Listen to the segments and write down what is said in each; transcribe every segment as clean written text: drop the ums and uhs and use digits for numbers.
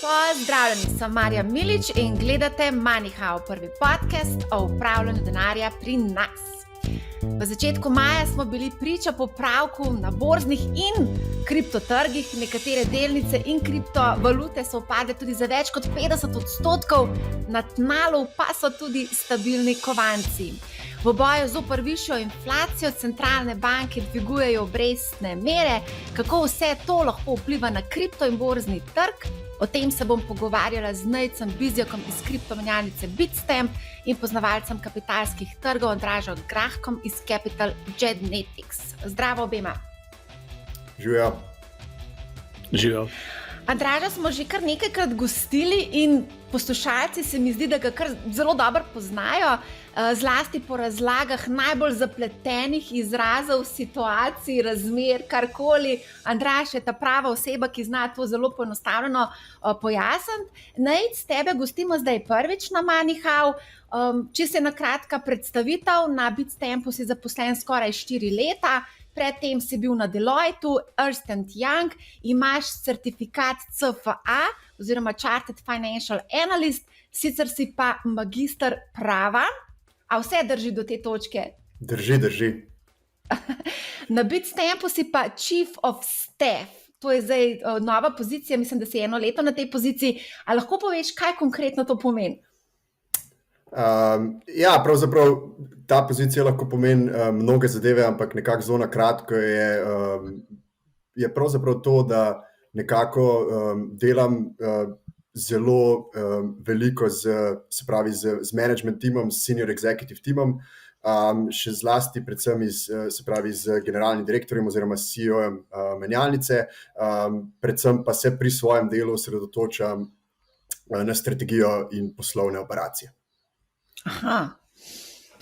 Pozdravljeni, sem Marja Milič in gledate MoneyHow, prvi podcast o upravljanju denarja pri nas. V začetku maja smo bili priča popravku na borznih in kriptotrgih. Nekatere delnice in kriptovalute so upade tudi za več kot 50%, na tnalu pa so tudi stabilni kovanci. V boju zoper višjo inflacijo centralne banke dvigujejo obrestne mere. Kako vse to lahko vpliva na kripto in borzni trg? O tem se bom pogovarjala z Nejcem Bizjakom iz kriptomenjalnice Bitstamp in poznavalcem kapitalskih trgov Andražom Grahkom iz Capital Genetics. Zdravo obema. Živijo. Živijo. Andraža smo že kar nekajkrat gostili in poslušalci se mi zdi, da ga kar zelo dobro poznajo, zlasti po razlagah najbolj zapletenih izrazov, situacij, razmer, karkoli. Andraž je ta prava oseba, ki zna to zelo poenostavljeno pojasniti. Nejc, tebe gostimo zdaj prvič na MoneyHow. Čisto na kratka predstavitev, na Bitstampu si zaposlen skoraj 4 leta. Predtem si bil na Deloitu, Ernst & Young, imaš certifikat CFA oziroma Chartered Financial Analyst, sicer si pa magister prava. A vse drži do te točke? Drži. Na Bitstampu si pa Chief of Staff. To je zdaj nova pozicija, mislim, da si 1 leto na tej poziciji. A lahko poveš, kaj konkretno to pomeni? Pravzaprav ta pozicija lahko pomeni mnoge zadeve, ampak nekako zelo na kratko je pravzaprav to, da nekako delam zelo veliko z management timom, s senior executive timom, še zlasti predvsem z generalnim direktorjem oziroma CEO-jem menjalnice, predvsem pa se pri svojem delu osredotočam na strategijo in poslovne operacije. Aha,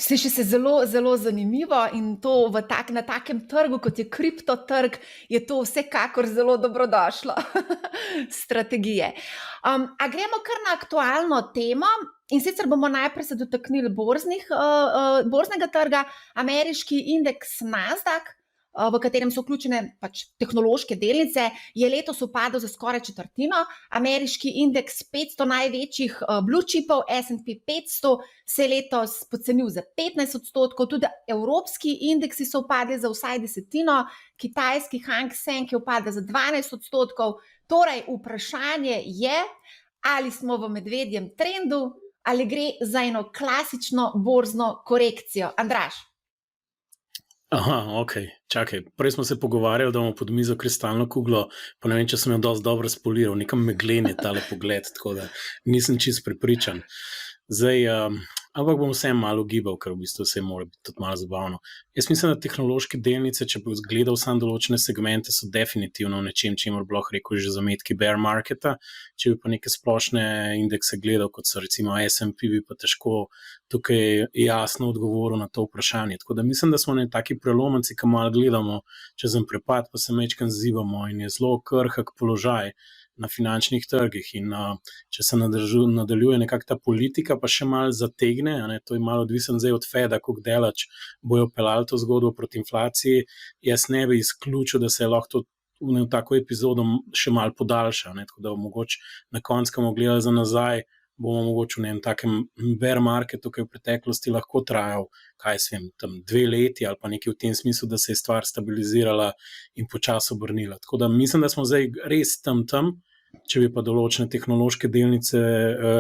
sliši se zelo, zelo zanimivo in to na takem trgu, kot je kriptotrg, je to vsekakor zelo dobrodošlo strategije. A gremo kar na aktualno temo in sicer bomo najprej se dotaknili borznega trga. Ameriški indeks Nasdaq, v katerem so vključene tehnološke delnice, je letos upadel za skoraj četrtino. Ameriški indeks 500 največjih blue chipov, S&P 500, se je letos pocenil za 15%, tudi evropski indeksi so upadli za vsaj desetino, kitajski Hang Seng je upadel za 12%. Torej, vprašanje je, ali smo v medvedjem trendu, ali gre za eno klasično borzno korekcijo. Andraž? Aha, ok, čakaj. Prej smo se pogovarjali, da imamo pod mizo kristalno kuglo, pa ne vem, če sem jo dosti dobro spoliral, nekam meglen je tale pogled, tako da nisem čisto prepričan. Zdaj, ampak bom vsem malo gibal, ker v bistvu vse mora biti tudi malo zabavno. Jaz mislim, da tehnološke delnice, če bi gledal sam določene segmente, so definitivno v nečem, čemur bi lahko rekel že zametki bear marketa. Če bi pa neke splošne indekse gledal, kot so recimo S&P, bi pa težko tukaj jasno odgovoril na to vprašanje. Tako da mislim, da smo na taki prelomnici, ki malo gledamo čez en prepad, pa se mečkam zivamo in je zelo krhak položaj na finančnih trgih in če se nadaljuje nekako ta politika, pa še malo zategne, to je malo odvisen zdaj od Feda, kako delač bojo pelali to zgodbo proti inflaciji. Jaz ne bi izključil, da se je lahko v tako epizodo še malo podaljša, tako da mogoče na koncu, ko bomo gledali za nazaj, bomo mogoče v takem bear marketu, ki je v preteklosti lahko trajal, tam 2 leti ali pa nekaj v tem smislu, da se je stvar stabilizirala in počasi obrnila. Tako da mislim, da smo zdaj res tam. Če bi pa določene tehnološke delnice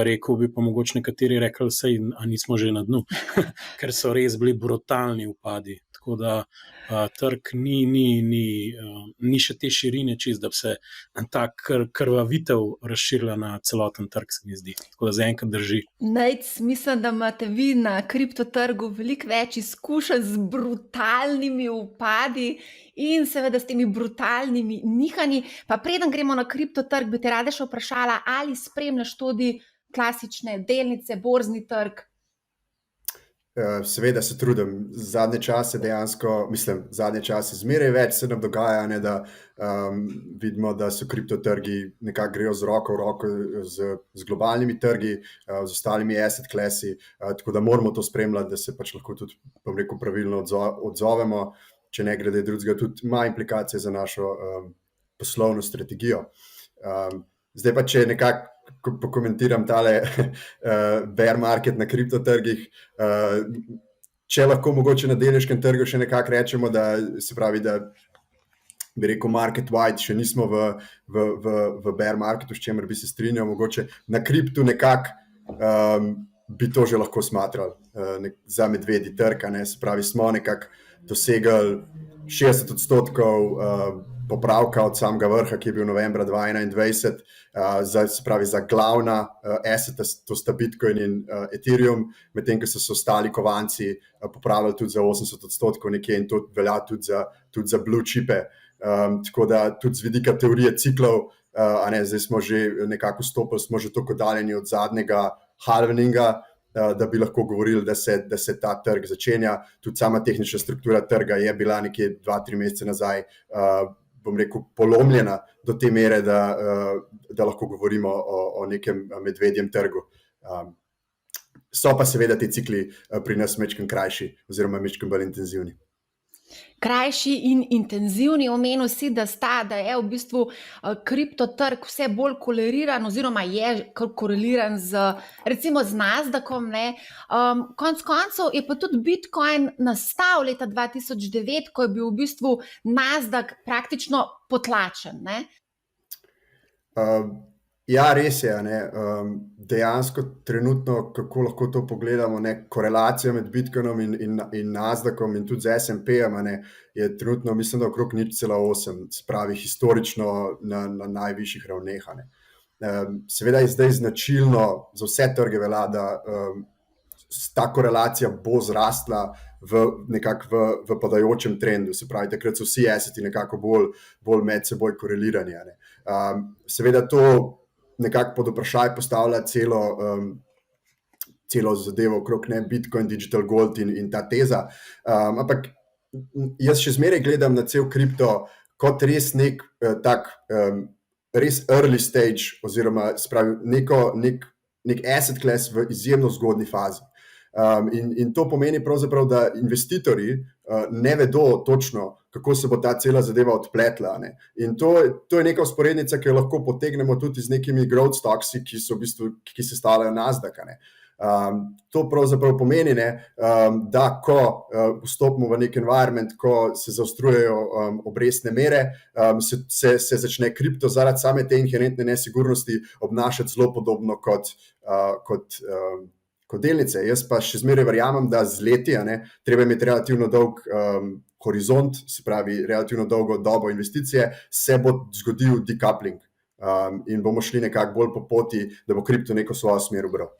rekel, bi pa mogoče nekateri rekli, sej, a nismo že na dnu, ker so res bili brutalni upadi. Tako da trg ni še te širine čist, da bi se ta krvavitev razširila na celoten trg, se mi zdi. Tako da zaenkrat drži. Nejc, mislim, da imate vi na kriptotrgu veliko več izkušenj z brutalnimi upadi in seveda s temi brutalnimi nihanji. Pa preden gremo na kriptotrg, bi te rada še vprašala, ali spremljaš tudi klasične delnice, borzni trg? Seveda se trudim. Zadnje čase zmeraj več se nam dogaja, da vidimo, da so kriptotrgi nekako grejo z roko v roko z globalnimi trgi, z ostalimi asset classi, tako da moramo to spremljati, da se lahko tudi, pravilno odzovemo, če ne gre drugega, tudi ima implikacije za našo poslovno strategijo. Zdaj pa, če nekako pokomentiram tale bear market na kriptotrgih. Če lahko mogoče na delniškem trgu še nekako rečemo, da se pravi, da bi rekel market wide, še nismo v bear marketu, s čemer bi se strinjal, mogoče na kriptu nekako bi to že lahko smatrali za medvedji trg, se pravi, smo nekako dosegli 60% popravka od samega vrha, ki je bil novembra 2021, se pravi za glavna asseta, to sta Bitcoin in Ethereum, medtem ko so se ostali kovanci popravili tudi za 80% nekje in to velja tudi za blue chipe. Tako da tudi z vidika teorije ciklov, zdaj smo že nekako stopili, smo že toliko daljeni od zadnjega halveninga, da bi lahko govorili, da se ta trg začenja. Tudi sama tehnična struktura trga je bila nekje 2-3 mesece nazaj, bom rekel, polomljena do te mere, da lahko govorimo o nekem medvedjem trgu. So pa seveda ti cikli pri nas majčkeno krajši oziroma majčkeno bolj intenzivni. Krajši in intenzivni, omenil si, da je v bistvu kriptotrg vse bolj koreliran oziroma je koreliran recimo z Nasdaqom. Konec koncev je pa tudi Bitcoin nastal leta 2009, ko je bil v bistvu Nasdaq praktično potlačen. Ja, res je. Dejansko trenutno, kako lahko to pogledamo, korelacija med Bitcoinom in Nasdaqom in tudi z S&P-jem je trenutno, mislim, da okrog 0,8, se pravi historično na najvišjih ravneh. Seveda je zdaj značilno za vse trge velja, da ta korelacija bo zrastla nekako v padajočem trendu, se pravi, takrat so vsi asseti nekako bolj med seboj korelirani. Seveda to nekako pod vprašaj postavlja celo zadevo okrog Bitcoin, Digital Gold in ta teza. Ampak jaz še zmeraj gledam na cel kripto kot res nek tak res early stage oziroma spravi nek asset class v izjemno zgodni fazi. In to pomeni pravzaprav, da investitorji ne vedo točno, kako se bo ta cela zadeva odpletla. In to je neka vzporednica, ki jo lahko potegnemo tudi z nekimi growth stocksi, ki se stavljajo Nasdaq. To pravzaprav pomeni, da ko vstopimo v nek environment, ko se zaostrujejo obrestne mere, se začne kripto zaradi same te inherentne nesigurnosti obnašati zelo podobno kot delnice. Jaz pa še zmeraj verjamem, da z leti, treba imeti relativno dolg horizont, se pravi relativno dolgo dobo investicije, se bo zgodil decoupling in bomo šli nekako bolj po poti, da bo kripto neko svojo smer ubral.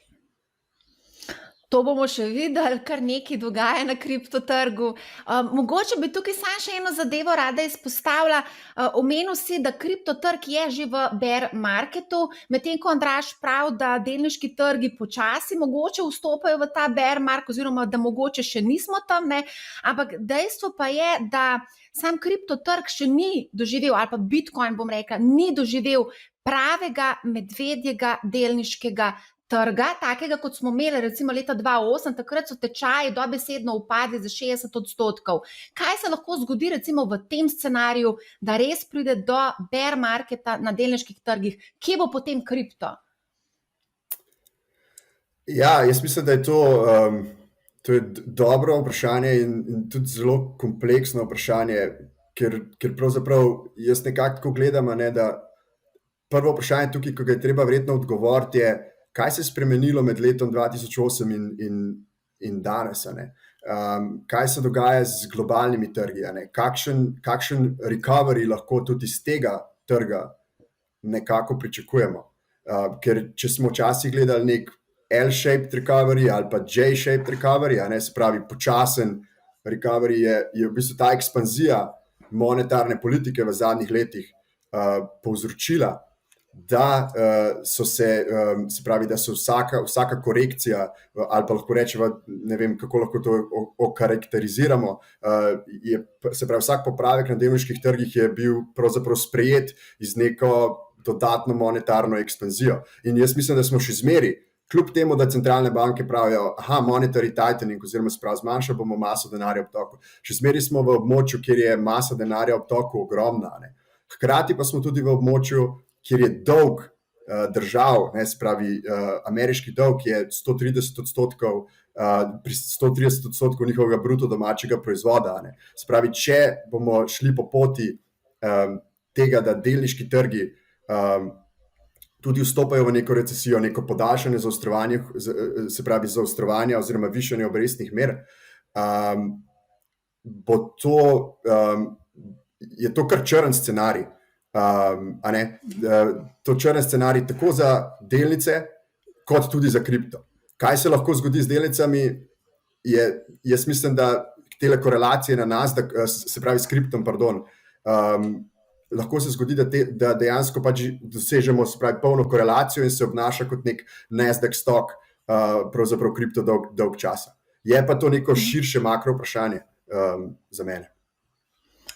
To bomo še videli, kar nekaj dogaja na kriptotrgu. Mogoče bi tukaj samo še eno zadevo rada izpostavila. Omenil si, da kriptotrg je že v bear marketu, medtem ko Andraž pravi, da delniški trgi počasi mogoče vstopajo v ta bear market oziroma da mogoče še nismo tam, ampak dejstvo pa je, da sam kriptotrg še ni doživel, ali pa Bitcoin, bom rekla, ni doživel pravega medvedjega delniškega trga, takega, kot smo imeli recimo leta 2008, takrat so tečaji dobesedno upadli za 60%. Kaj se lahko zgodi recimo v tem scenariju, da res pride do bear marketa na delniških trgih? Kje bo potem kripto? Ja, jaz mislim, da je to je dobro vprašanje in tudi zelo kompleksno vprašanje, ker pravzaprav jaz nekako gledam, da prvo vprašanje tukaj, ko ga je treba verjetno odgovoriti, je, kaj se je spremenilo med letom 2008 in danes? Kaj se dogaja z globalnimi trgi? Kakšen recovery lahko tudi iz tega trga nekako pričakujemo? Ker če smo včasih gledali nek L-shaped recovery ali pa J-shaped recovery, se pravi počasen recovery, je v bistvu ta ekspanzija monetarne politike v zadnjih letih povzročila, da so da so vsaka korekcija, ali pa lahko rečemo, ne vem, kako lahko to okarakteriziramo, se pravi, vsak popravek na delniških trgih je bil pravzaprav sprejet iz neko dodatno monetarno ekspanzijo. In jaz mislim, da smo še zmeri, kljub temu, da centralne banke pravijo, monetary tightening, oziroma zmanjšali bomo maso denarja v obtoku, še zmeri smo v območju, kjer je masa denarja v obtoku ogromna. Hkrati pa smo tudi v območju, kjer je dolg držav, ne, se pravi, ameriški dolg je 130% pri 130% njihovega bruto domačega proizvoda. Ne. Se pravi, če bomo šli po poti tega, da delniški trgi tudi vstopajo v neko recesijo, neko podaljšanje zaostrovanja, se pravi zaostrovanja oziroma višanje obrestnih mer, je to kar črn scenarij. To črn scenarij tako za delnice, kot tudi za kripto. Kaj se lahko zgodi z delnicami? Jaz mislim, da tele korelacije na nas, se pravi s kriptom, lahko se zgodi, da dejansko pač dosežemo, se pravi, polno korelacijo in se obnaša kot nek Nasdaq stock, pravzaprav kripto dolg časa. Je pa to neko širše makro vprašanje za mene.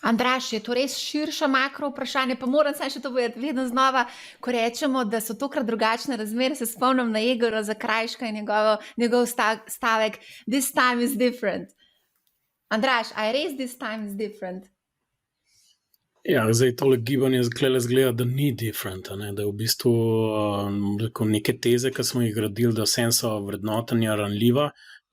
Andraž, je to res širša makro vprašanje, pa moram samo še to povedati, vedno znova, ko rečemo, da so tokrat drugačne razmere, se spomnim na Egora Zakrajška in njegov stavek, this time is different. Andraž, a je res this time is different? Ja, zdaj tole gibanje zgleda, da ni different, da je v bistvu neke teze, ki smo jih gradili, da vsem so vrednotenja ranljiva,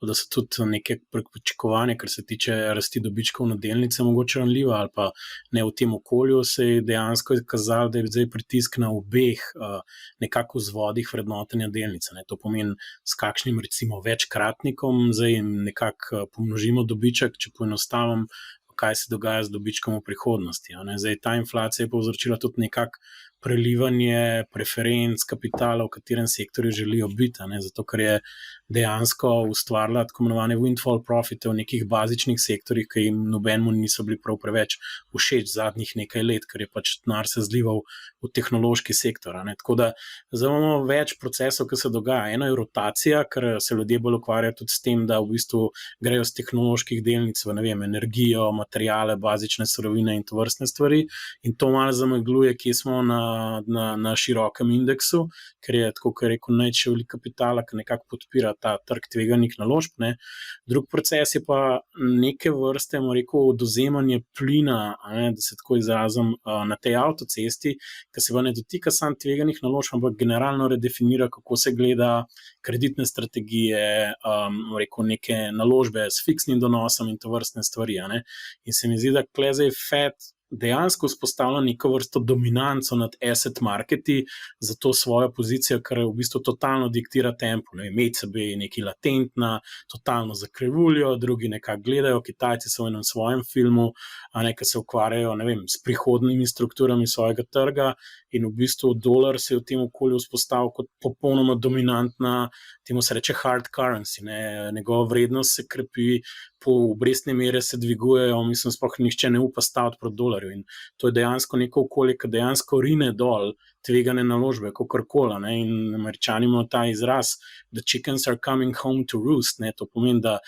da so tudi neke pričakovanja, kar se tiče rasti dobičkov na delnice, mogoče ranljiva ali pa ne v tem okolju, se je dejansko kazalo, da je zdaj pritisk na obeh nekako vzvodih vrednotenja delnice. To pomeni s kakšnim recimo večkratnikom, zdaj nekako pomnožimo dobiček, če poenostavim, kaj se dogaja z dobičkom v prihodnosti. Zdaj ta inflacija je povzročila tudi nekako prelivanje preferenc kapitala, v katerem sektorju želijo biti, zato ker je dejansko ustvarila tako imenovane windfall profite v nekih bazičnih sektorjih, ki jim nobenemu niso bili prav preveč všeč zadnjih nekaj let, ker je pač denar se zlival v tehnološki sektor. Tako da zdaj imamo več procesov, ki se dogaja. Eno je rotacija, ker se ljudje bolj ukvarjajo tudi s tem, da v bistvu grejo z tehnoloških delnic v energijo, materijale, bazične surovine in tovrstne stvari, in to malo zamegluje, kje smo na širokem indeksu, ker je, tako kot je rekel, največji velik kapitala, ki nekako podpira ta trg tveganih naložb. Drug proces je pa neke vrste, odvzemanje plina, da se tako izrazim, na tej avtocesti, ki se pa ne dotika samo tveganih naložb, ampak generalno redefinira, kako se gleda kreditne strategije, neke naložbe s fiksnim donosom in tovrstne stvari. In se mi zdi, da klezaj Fed dejansko vzpostavlja neko vrsto dominanco nad asset marketi za to svojo pozicijo, kar v bistvu totalno diktira tempo. ECB je nekaj latentna, totalno zakrivuljo, drugi nekako gledajo, Kitajci so v enem svojem filmu, ki se ukvarjajo, s prihodnimi strukturami svojega trga, in v bistvu dolar se je v tem okolju vzpostavil kot popolnoma dominantna, temu se reče hard currency, njegova vrednost se krepi, po obrestne mere se dvigujejo, mislim, sploh nihče ne upa staviti proti dolarju, in to je dejansko neko okolje, ki dejansko rine dol tvegane naložbe, kakorkoli, in Američani imajo ta izraz, the chickens are coming home to roost, to pomeni, da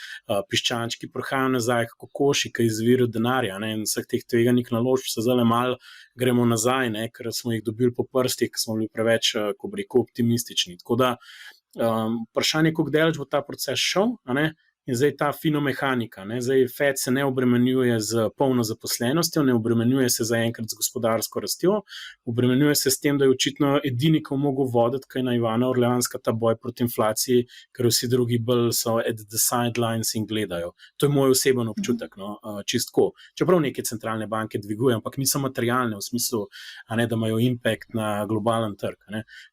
piščančki prihajajo nazaj kot kokoši, ki izvirajo denarja, in vseh teh tveganih naložb se zdaj malo gremo nazaj, ker smo jih dobili po prstih, ker smo bili preveč, ko bi rekel, optimistični. Tako da vprašanje, koliko daleč bo ta proces šel, in zdaj ta finomehanika. Zdaj Fed se ne obremenjuje z polno zaposlenostjo, ne obremenjuje se zaenkrat z gospodarsko rastjo, obremenjuje se s tem, da je očitno edini, ki mogel voditi, kaj na Ivana Orleanska, ta boj proti inflaciji, ker vsi drugi bolj so at the sidelines in gledajo. To je moj oseben občutek, čistko. Čeprav neke centralne banke dvigujejo, ampak niso materialne v smislu, da imajo impact na globalen trg.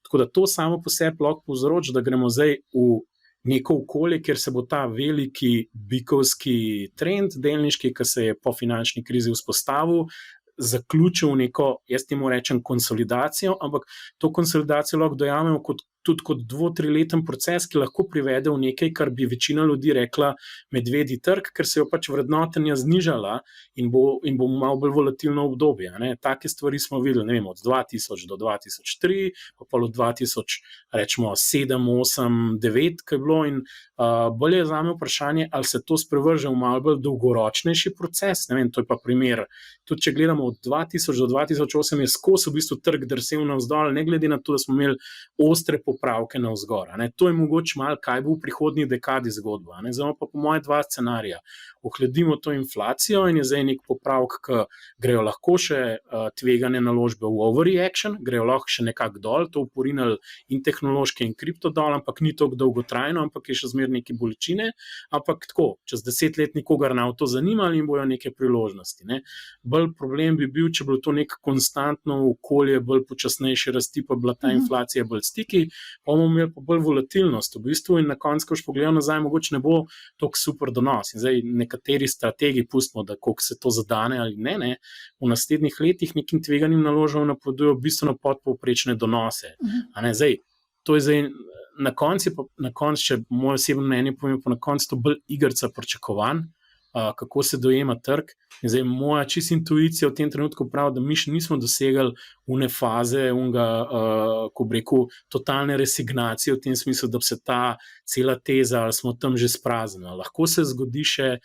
Tako da to samo po sebi lahko povzroči, da gremo zdaj v neko okolje, kjer se bo ta veliki bikovski trend delniški, ki se je po finančni krizi vzpostavil, zaključil neko, jaz temu rečem, konsolidacijo, ampak to konsolidacijo lahko dojamemo tudi kot 2-3-leten proces, ki lahko privede v nekaj, kar bi večina ljudi rekla medvedji trg, ker se jo pač vrednotenja znižala in bo malo bolj volatilno obdobje. Take stvari smo videli, od 2000 do 2003, pa od 2000, rečemo 7, 8, 9, kaj je bilo, in bolje je zame vprašanje, ali se to sprevrže v malo bolj dolgoročnejši proces. To je pa primer, tudi če gledamo od 2000 do 2008, je skozi v bistvu trg drsel navzdol, ne glede na to, da smo imeli ostre popravke navzgor. To je mogoče malo, kaj bo v prihodnji dekadi zgodba. Zdaj pa po moje dva scenarija. ohladimo to inflacijo in je zdaj nek popravek, ki grejo lahko še tvegane naložbe v overreaction, grejo lahko še nekako dol, to uporinali in tehnološke in kripto dol, ampak ni tako dolgotrajno, ampak je še zmeraj neke bolečine, ampak tako, čez 10 let nikogar ne bo to zanimalo in bojo neke priložnosti. Ne. Bolj problem bi bil, če bilo to neko konstantno okolje, bolj počasnejše rasti, pa bila ta inflacija bolj stiki, pa bomo imeli pa bolj volatilnost v bistvu in na koncu, ko boš pogledal nazaj, mogoče ne bo tako super donos. In zdaj nekateri strategi pustimo, da koliko se to zadane ali ne, v naslednjih letih nekim tveganim naložbam napovedujejo bistveno podpovprečne donose. A ne, zdaj, to je zdaj na koncu, če moje osebno mnenje povem, pa na koncu to bolj igrca pričakovanj, kako se dojema trg. In zdaj moja čisto intuicija v tem trenutku pravi, da mi še nismo dosegli une faze, ko bi rekel, totalne resignacije v tem smislu, da bi se ta cela teza, ali smo tam že spraznili. Lahko se zgodi še,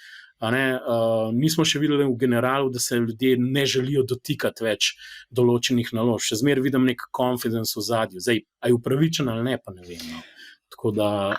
nismo še videli v generalu, da se ljudje ne želijo dotikati več določenih naložb. Še zmeraj vidim nek confidence v zadju. Zdaj, a je upravičen ali ne, pa ne vem. No. Tako da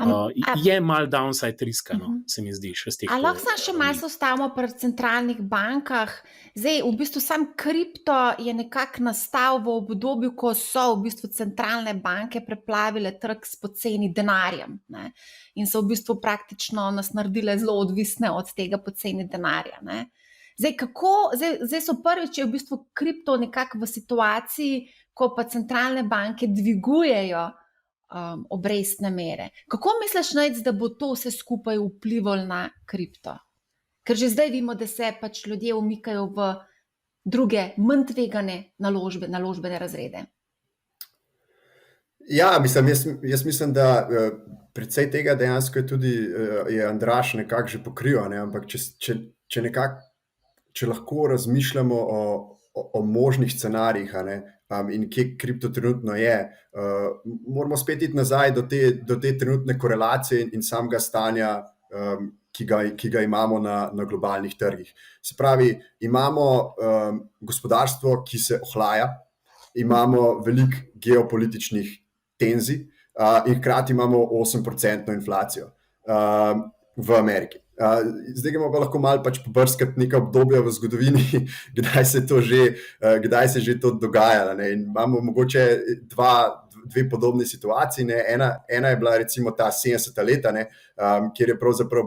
je mal downside riska, se mi zdi. Ali lahko še malo ostavimo pri centralnih bankah? Zdaj, v bistvu sam kripto je nekako nastal v obdobju, ko so v bistvu centralne banke preplavile trg s poceni denarjem, ne? In so v bistvu praktično nas naredile zelo odvisne od tega poceni denarja. Ne? Zdaj so prvič je v bistvu kripto nekako v situaciji, ko pa centralne banke dvigujejo obrestne mere. Kako misliš, Nejc, da bo to vse skupaj vplivalo na kripto? Ker že zdaj vidimo, da se pač ljudje umikajo v druge, manj tvegane naložbene razrede. Ja, jaz mislim, da precej tega dejansko je tudi je Andraž nekako že pokril, ne? Ampak če lahko razmišljamo o možnih scenarijih, in kje kripto trenutno je, moramo spet iti nazaj do te trenutne korelacije in samega stanja, ki ga imamo na globalnih trgih. Se pravi, imamo gospodarstvo, ki se ohlaja, imamo veliko geopolitičnih tenzij in hkrati imamo 8% inflacijo v Ameriki. Zdaj gremo pa lahko malo pač pobrskati neka obdobja v zgodovini, kdaj se že to dogajalo. Ne? In imamo mogoče dve podobne situaciji. Ne? Ena je bila recimo ta 70. leta, ne? Kjer je pravzaprav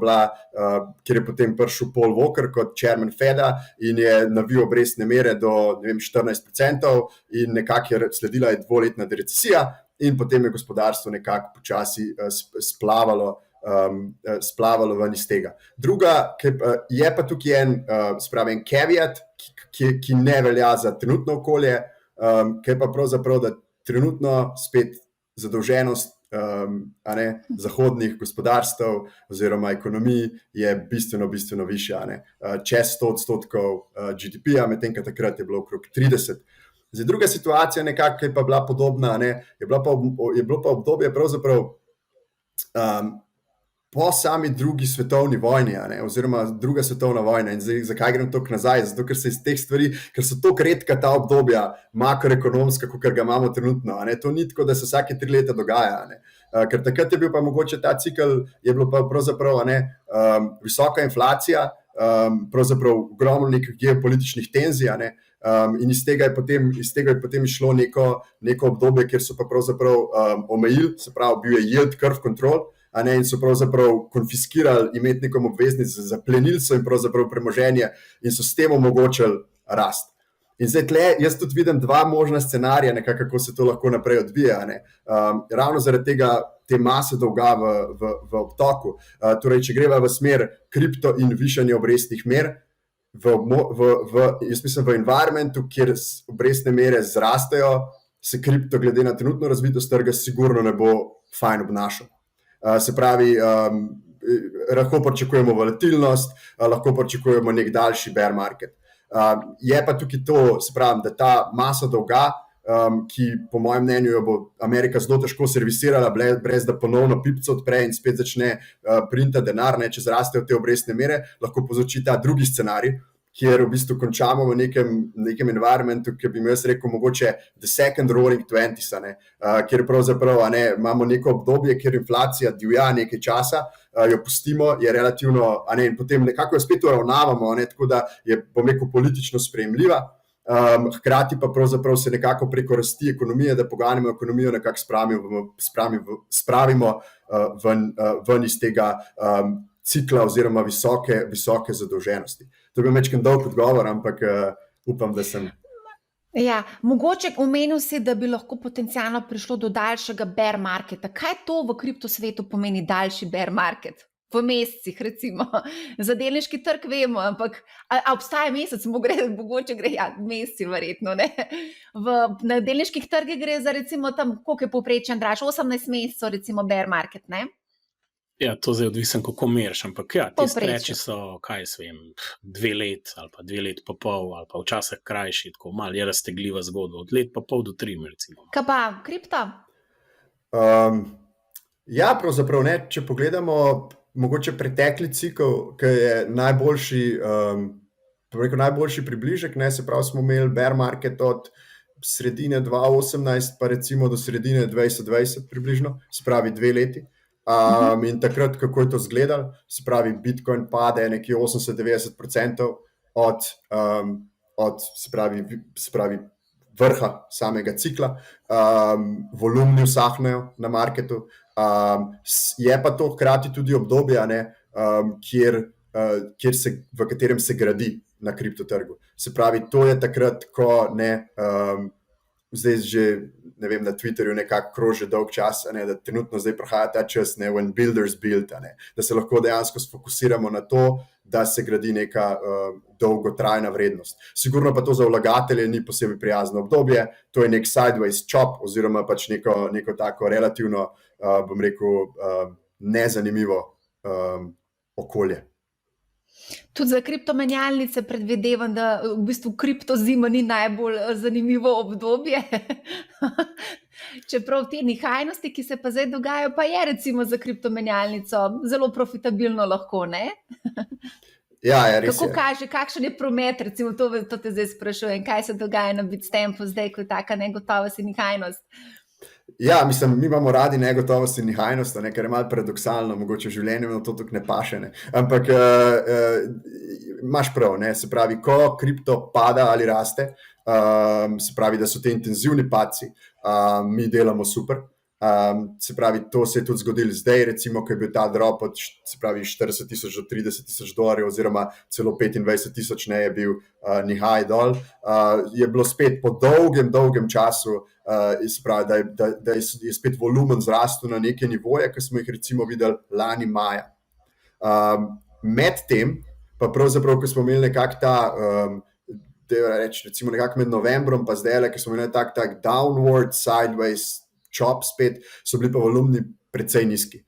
kjer je potem prišel Paul Volcker kot chairman Feda in je navil obrestne mere do 14% in nekako je sledila dvoletna recesija in potem je gospodarstvo nekako počasi splavalo ven iz tega. Druga, je pa tukaj en caveat, ki ne velja za trenutno okolje, ki je pa pravzaprav, da trenutno spet zadolženost zahodnih gospodarstv oziroma ekonomij je bistveno višja, čez 100% GDP-ja, medtem ko takrat je bilo okrog 30%. Zdaj, druga situacija nekako, ki je pa bila podobna, je bilo pa obdobje pravzaprav po sami drugi svetovni vojni, oziroma druga svetovna vojna. In zdaj, zakaj grem toliko nazaj? Zato, ker se iz teh stvari, ker so toliko redka ta obdobja, makroekonomska, kot ga imamo trenutno. To ni tako, da se vsake 3 leta dogaja. Ker takrat je bil pa mogoče ta cikl, je bilo pa pravzaprav visoka inflacija, pravzaprav ogromno nekih geopolitičnih tenzij, in iz tega je potem išlo neko obdobje, kjer so pa pravzaprav omejili, se pravi, bil je yield curve control, in so pravzaprav konfiskirali imetnikom obveznic, zaplenili so jim pravzaprav premoženje in so s tem omogočili rast. In zdaj tle, jaz tudi vidim dva možna scenarija, kako se to lahko naprej odvija. Ravno zaradi te mase dolga v obtoku. Torej, če greva v smer kripto in višanje obrestnih mer, jaz mislim v environmentu, kjer obrestne mere zrastejo, se kripto glede na trenutno razvitost trga sigurno ne bo fajn obnašal. Se pravi, lahko pričakujemo volatilnost, lahko pričakujemo nek daljši bear market. Je pa tukaj to, se pravi, da ta masa dolga, ki po mojem mnenju jo bo Amerika zelo težko servisirala, brez da ponovno pipco odpre in spet začne printati denar, če zrastejo te obrestne mere, lahko povzroči ta drugi scenarij, kjer v bistvu končamo v nekem environmentu, ki bi mi jaz rekel mogoče the second roaring 20s, kjer pravzaprav imamo neko obdobje, kjer inflacija divja nekaj časa, jo pustimo, je relativno, in potem nekako jo spet uravnavamo, tako da je, bom rekel, politično sprejemljiva. Hkrati pa pravzaprav se nekako preko rasti ekonomije, da poganjamo ekonomijo, nekako spravimo ven iz tega cikla oziroma visoke zadolženosti. To je bil večkrat dolg odgovor, ampak upam, da sem. Ja, mogoče omenil si, da bi lahko potencialno prišlo do daljšega bear marketa. Kaj to v kriptosvetu pomeni daljši bear market? V mesecih, recimo. Za delniški trg vemo, ampak obstaja mesec, mogoče gre meseci verjetno, ne? Na delniških trgih gre za recimo tam, koliko je povprečen draž, 18 mesecev recimo bear market, ne? Ja, to zdaj odvisen, kako meriš, ampak ja, ti streči so, kaj jaz vem, 2 let ali pa 2 let pa pol ali pa včasih krajši, tako malo je raztegljiva zgodba, od let pa pol do 3, recimo. Kaj pa kripto? Ja, pravzaprav ne, če pogledamo mogoče pretekli cikl, ki je najboljši, najboljši približek, ne, se pravi, smo imeli bear market od sredine 2018 pa recimo do sredine 2020 približno, se pravi 2 leti. In takrat, kako je to izgledalo, se pravi, Bitcoin pade nekje 80-90% od se pravi, vrha samega cikla, volumni usahnejo na marketu, je pa to hkrati tudi obdobje, v katerem se gradi na kriptotrgu. Se pravi, to je takrat, ko zdaj že, ne vem, na Twitterju nekako kroži dolg čas, da trenutno zdaj prihaja ta čas, when builders build, da se lahko dejansko sfokusiramo na to, da se gradi neka dolgotrajna vrednost. Sigurno pa to za vlagatelje ni posebej prijazno obdobje, to je nek sideways chop oziroma pač neko tako relativno, bom rekel, nezanimivo okolje. Tudi za kriptomenjalnice predvidevam, da v bistvu kriptozima ni najbolj zanimivo obdobje. Čeprav te nihajnosti, ki se pa zdaj dogajajo, pa je recimo za kriptomenjalnico zelo profitabilno lahko, ne? Ja, res Kako kaže, kakšen je promet, recimo to te zdaj sprašujem, kaj se dogaja na Bitstampu zdaj, ko je taka negotovost in nihajnost? Ja, mislim, mi imamo radi negotovost in nihajnost, kar je malo paradoksalno, mogoče v življenju na to tako ne paše, ne. Ampak imaš prav, ne, se pravi, ko kripto pada ali raste, se pravi, da so te intenzivni padci, mi delamo super. Se pravi, to se je tudi zgodilo zdaj, recimo, ko je bil ta drop od, se pravi, 40,000 do 30,000 dolarjev oziroma celo 25,000, ne, je bil nihaj dol. Je bilo spet po dolgem času, se pravi, da je spet volumen zrastel na neke nivoje, ki smo jih recimo videli lani maja. Med tem, pa pravzaprav, ko smo imeli nekako ta, recimo nekako med novembrom pa zdaj, ko smo imeli tak downward, sideways chop spet, so bili pa volumni precej nizki.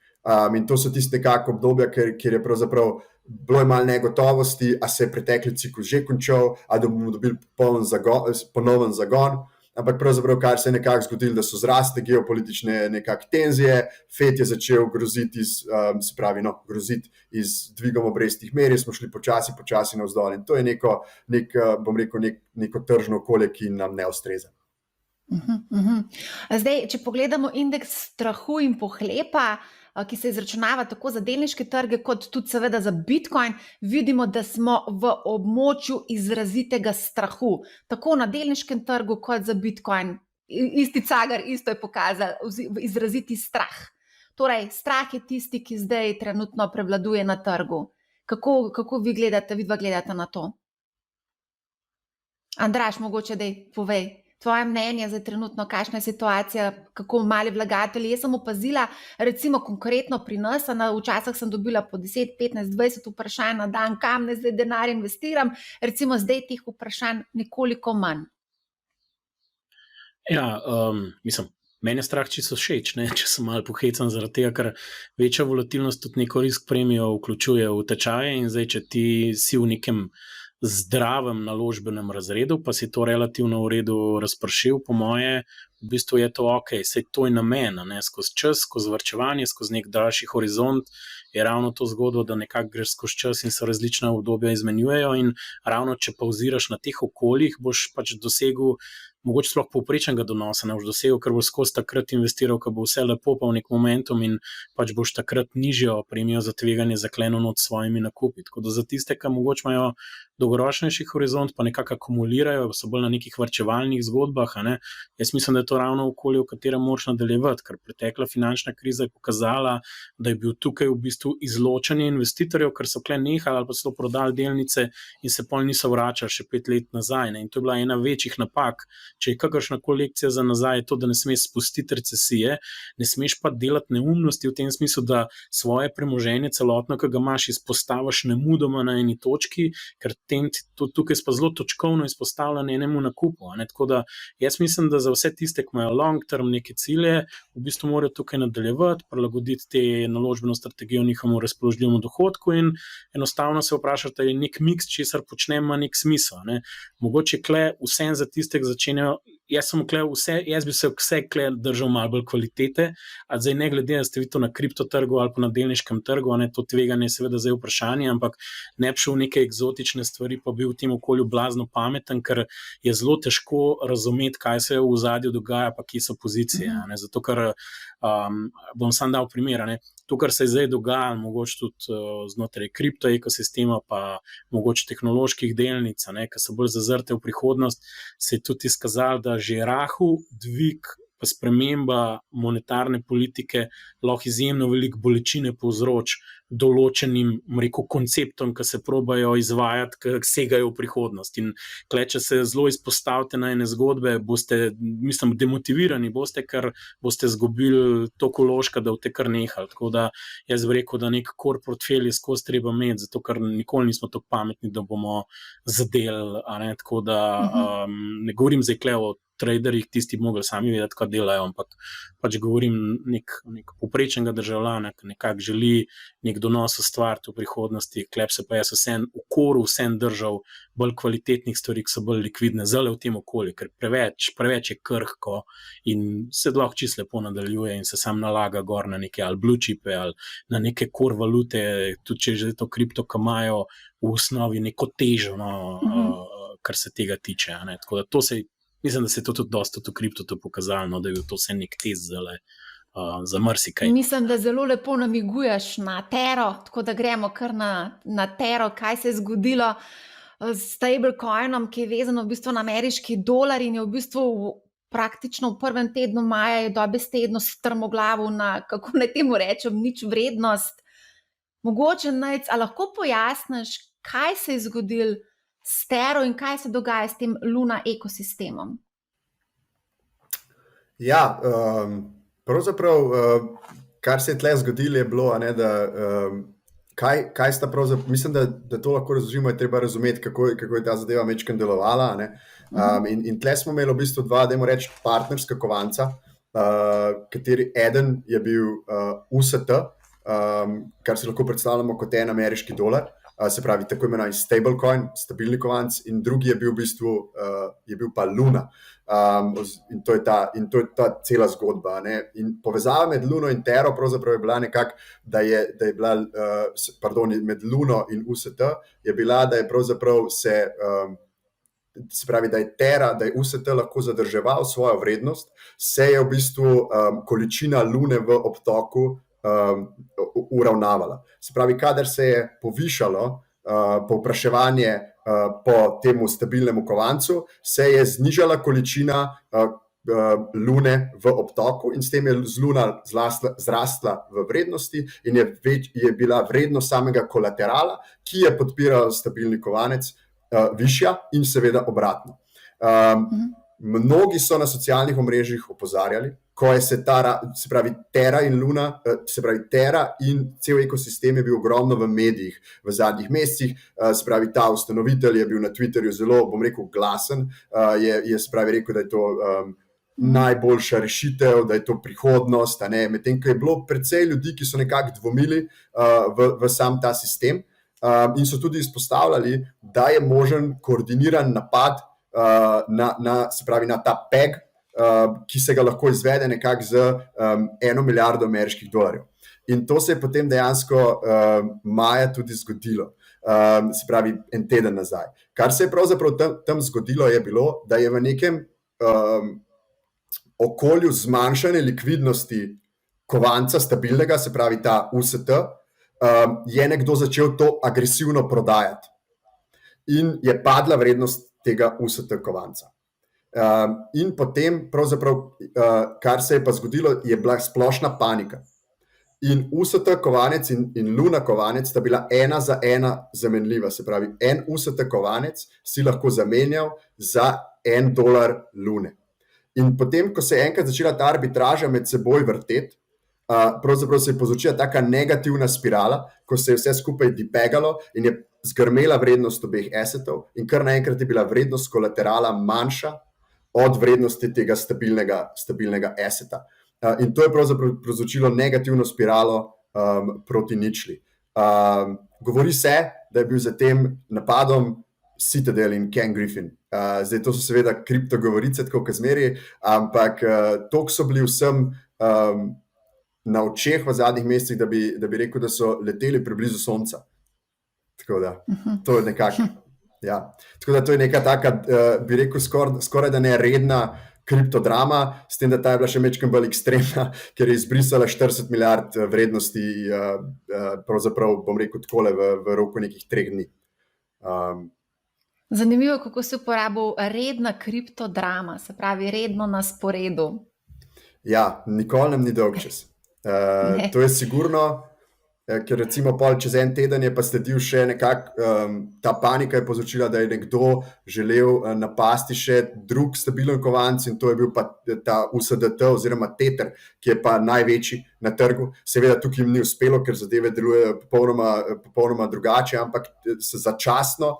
In to so tiste nekako obdobja, kjer je pravzaprav bilo je malo negotovosti, a se je pretekli ciklus že končal, a da bomo dobili ponoven zagon, ampak pravzaprav, kar se je nekako zgodilo, da so zraste geopolitične nekako tenzije, Fed je začel groziti z dvigom obrestnih mer, smo šli počasi navzdol in to je neko tržno okolje, ki nam ne ustreza. Zdaj, če pogledamo indeks strahu in pohlepa, ki se izračunava tako za delniške trge, kot tudi seveda za Bitcoin, vidimo, da smo v območju izrazitega strahu, tako na delniškem trgu, kot za Bitcoin. Isti cagar, isto je pokazal, izraziti strah. Torej, strah je tisti, ki zdaj trenutno prevladuje na trgu. Kako vidva gledate na to? Andraž, mogoče daj povej. Tvoje mnenje za trenutno, kakšna je situacija, kako mali vlagatelji? Jaz sem opazila, recimo konkretno pri nas, včasih sem dobila po 10, 15, 20 vprašanj na dan, kam ne zdaj denar investiram, recimo zdaj teh vprašanj nekoliko manj. Ja, mislim, meni je strah čisto všeč, ne, če sem malo pohecan zaradi tega, ker večja volatilnost tudi neko risk premijo vključuje v tečaje in zdaj, če ti si v nekem zdravem naložbenem razredu, pa si to relativno v redu razpršil, po moje, v bistvu je to ok, sej to je namen, ne, skozi čas, skozi varčevanje, skozi nek daljši horizont, je ravno to zgodbo, da nekako greš skozi čas in se različna obdobja izmenjujejo in ravno če pauziraš na teh okoljih, boš pač dosegel mogoče sploh povprečnega donosa, ne boš dosegel, ker boš skozi takrat investiral, ko bo vse lepo pa v nek momentum in pač boš takrat nižjo premijo za tveganje zakleno nad svojimi nakupi. Tako da za tiste, ki mogoče imajo dolgoročnejši horizont, pa nekako akumulirajo, so bolj na nekih varčevalnih zgodbah, ne? Jaz mislim, da je to ravno okolje, v katerem moraš nadaljevati, ker pretekla finančna kriza je pokazala, da je bil tukaj v bistvu izločanje investitorjev, ker so kle nehali ali pa so prodali delnice in se pol niso vračali še 5 let nazaj. Ne? In to je bila ena večjih napak. Če je kakršna kolekcija za nazaj, je to, da ne smeš spustiti recesije, ne smeš pa delati neumnosti v tem smislu, da svoje premoženje celotno, ki ga imaš, izpostaviš nemudoma na eni točki, ker tukaj pa zelo točkovno izpostavljen enemu nakupu. Ne? Tako da jaz mislim, da za vse tiste, ki imajo long term neke cilje, v bistvu morajo tukaj nadaljevati, prilagoditi te naložbeno strategijo njihovemu razpoložljivemu dohodku in enostavno se vprašati, ali je nek miks, česar počnem, ima nek smisel. Ne? Mogoče kle vsem za tiste, ki začenjajo, jaz bi se vse kle držal malo bolj kvalitete, a zdaj ne glede, da ste vi to na kriptotrgu ali pa na delniškem trgu, ne, to tveganje je seveda zdaj vprašanje, ampak ne bi šel v neke eksotične stvari, pa bil v tem okolju blazno pameten, ker je zelo težko razumeti, kaj se v ozadju dogaja, pa kje so pozicije. Ne, zato, ker bom sam dal primer, ne, to, kar se je zdaj dogajalo, mogoče tudi znotraj kriptoekosistema, pa mogoče tehnoloških delnic, ki so bolj zazrte v prihodnost, se je tudi izkazalo, da že rahel dvig pa sprememba monetarne politike lahko izjemno veliko bolečine povzroči določenim, rekel, konceptom, ki se probajo izvajati, ki segajo v prihodnost. In kle, če se zelo izpostavite na ene zgodbe, boste, mislim, demotivirani boste, ker boste zgubili toliko vložka, da boste kar nehali. Tako da jaz bi rekel, da nek core portfelj je skozi treba imeti, zato ker nikoli nismo tako pametni, da bomo zadeli, tako da ne govorim zdaj kle o traderjih, tisti bi mogli sami vedeti, kaj delajo, ampak pač govorim nek povprečnega državljana, ki nekako želi nek donos ustvariti v prihodnosti, klep se pa jaz vsem v koru vsem držal bolj kvalitetnih stvari, ki so bolj likvidne, zelo v tem okolju, ker preveč je krhko in se lahko čisto lepo nadaljuje in se sam nalaga gor na neke ali blue chipe ali na neke core valute, tudi če že to kripto, ki imajo v osnovi neko težo, kar se tega tiče. Tako da to mislim, da se je to tudi dosta v kriptotu pokazalo, da je bil to vse nek test za marsikaj. Mislim, da zelo lepo namiguješ na Tero, tako da gremo kar na Tero, kaj se je zgodilo s stablecoinom, ki je vezan v bistvu na ameriški dolar in je v bistvu praktično v prvem tednu maja je dobesedno strmoglavil na, kako naj temu rečem, nič vrednost. Mogoče, Nejc, a lahko pojasniš, kaj se je zgodilo s Tero in kaj se dogaja s tem Luna ekosistemom? Ja, pravzaprav, kar se je tle zgodilo, je bilo, da kaj sta pravzaprav, mislim, da to lahko razložimo, je treba razumeti, kako je ta zadeva mečken delovala. In tle smo imeli v bistvu dva, dajmo reči, partnerska kovanca, kateri eden je bil UST, kar se lahko predstavljamo kot en ameriški dolar, se pravi tako imenovani stablecoin, stabilni kovanc, in drugi je bil v bistvu je bil pa Luna. In to je ta cela zgodba. In povezava med Luno in Tero pravzaprav je bila nekako, da je bila, med Luno in UST je bila, da je pravzaprav se pravi, da je Tera, da je UST lahko zadrževal svojo vrednost, se je v bistvu količina Lune v obtoku uravnavala. Se pravi, kadar se je povišalo povpraševanje po temu stabilnemu kovancu, se je znižala količina Lune v obtoku in s tem je Luna zrastla v vrednosti in je bila vrednost samega kolaterala, ki je podpiral stabilni kovanec, višja in seveda obratno. Mnogi so na socialnih omrežjih opozarjali, ko je se pravi Tera in Luna, se pravi Tera in cel ekosistem je bil ogromno v medijih v zadnjih mesecih, se pravi ta ustanovitelj je bil na Twitterju zelo, bom rekel, glasen, je se pravi rekel, da je to najboljša rešitev, da je to prihodnost, medtem ko je bilo precej ljudi, ki so nekako dvomili v sam ta sistem. in so tudi izpostavljali, da je možen koordiniran napad se pravi na ta PEG, ki se ga lahko izvede nekako z 1 milijardo ameriških dolarjev. In to se je potem dejansko maja tudi zgodilo, se pravi en teden nazaj. Kar se je pravzaprav tam zgodilo, je bilo, da je v nekem okolju zmanjšane likvidnosti kovanca stabilnega, se pravi ta UST, je nekdo začel to agresivno prodajati in je padla vrednost tega UST kovanca. In potem pravzaprav, kar se je pa zgodilo, je bila splošna panika. In UST kovanec in Luna kovanec sta bila 1 za 1 zamenljiva, se pravi, en UST kovanec si lahko zamenjal za $1 Lune. In potem, ko se je enkrat začela ta arbitraža med seboj vrteti, pravzaprav se je povzročila taka negativna spirala, ko se je vse skupaj dipegalo in je zgrmela vrednost obeh assetov in kar naenkrat je bila vrednost kolaterala manjša od vrednosti tega stabilnega asseta. In to je pravzaprav povzročilo negativno spiralo proti ničli. Govori se, da je bil za tem napadom Citadel in Ken Griffin. Zdaj, to so seveda kriptogovorice, tako kot zmeri, ampak toliko so bili vsem na očeh v zadnjih mesecih, da bi rekel, da so leteli preblizu sonca. Tako da, to je nekako. Ja. Tako da to je neka taka, bi rekel, skoraj da neredna kriptodrama, s tem, da ta je bila še mečkam bolj ekstremna, ker je izbrisala 40 milijard vrednosti, pravzaprav, bom rekel, takole v roku nekih 3 dni. Zanimivo, kako si uporabil redna kriptodrama, se pravi redno na sporedu. Ja, nikoli nam ni dolg čas. To je sigurno, ker recimo pol čez en teden je pa sledil še nekako, ta panika je povzročila, da je nekdo želel napasti še drug stabilen kovanec in to je bil pa ta USDT oziroma Tether, ki je pa največji na trgu. Seveda tukaj jim ni uspelo, ker zadeve delujejo popolnoma drugače, ampak začasno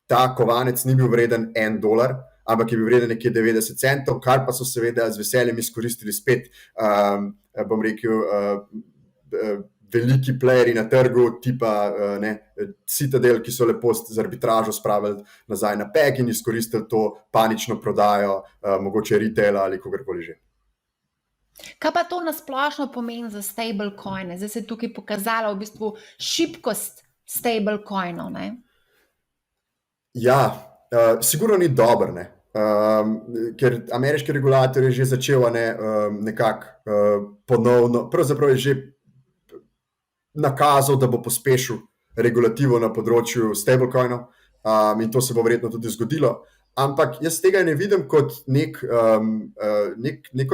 ta kovanec ni bil vreden $1, ampak je bil vreden nekje 90 centov, kar pa so seveda z veseljem izkoristili spet, bom rekel, veliki playeri na trgu, tipa Citadel, ki so lepo z arbitražo spravili nazaj na PEG in izkoristili to panično prodajo, mogoče retaila ali kogarkoli že. Kaj pa to nasplošno pomeni za stablecoine? Zdaj se je tukaj pokazala v bistvu šibkost stablecoinov, ne? Ja, sigurno ni dobro, ne. Ker ameriški regulator je že začel nekako ponovno, pravzaprav je že nakazal, da bo pospešil regulativo na področju stablecoinov, in to se bo verjetno tudi zgodilo, ampak jaz tega ne vidim kot neko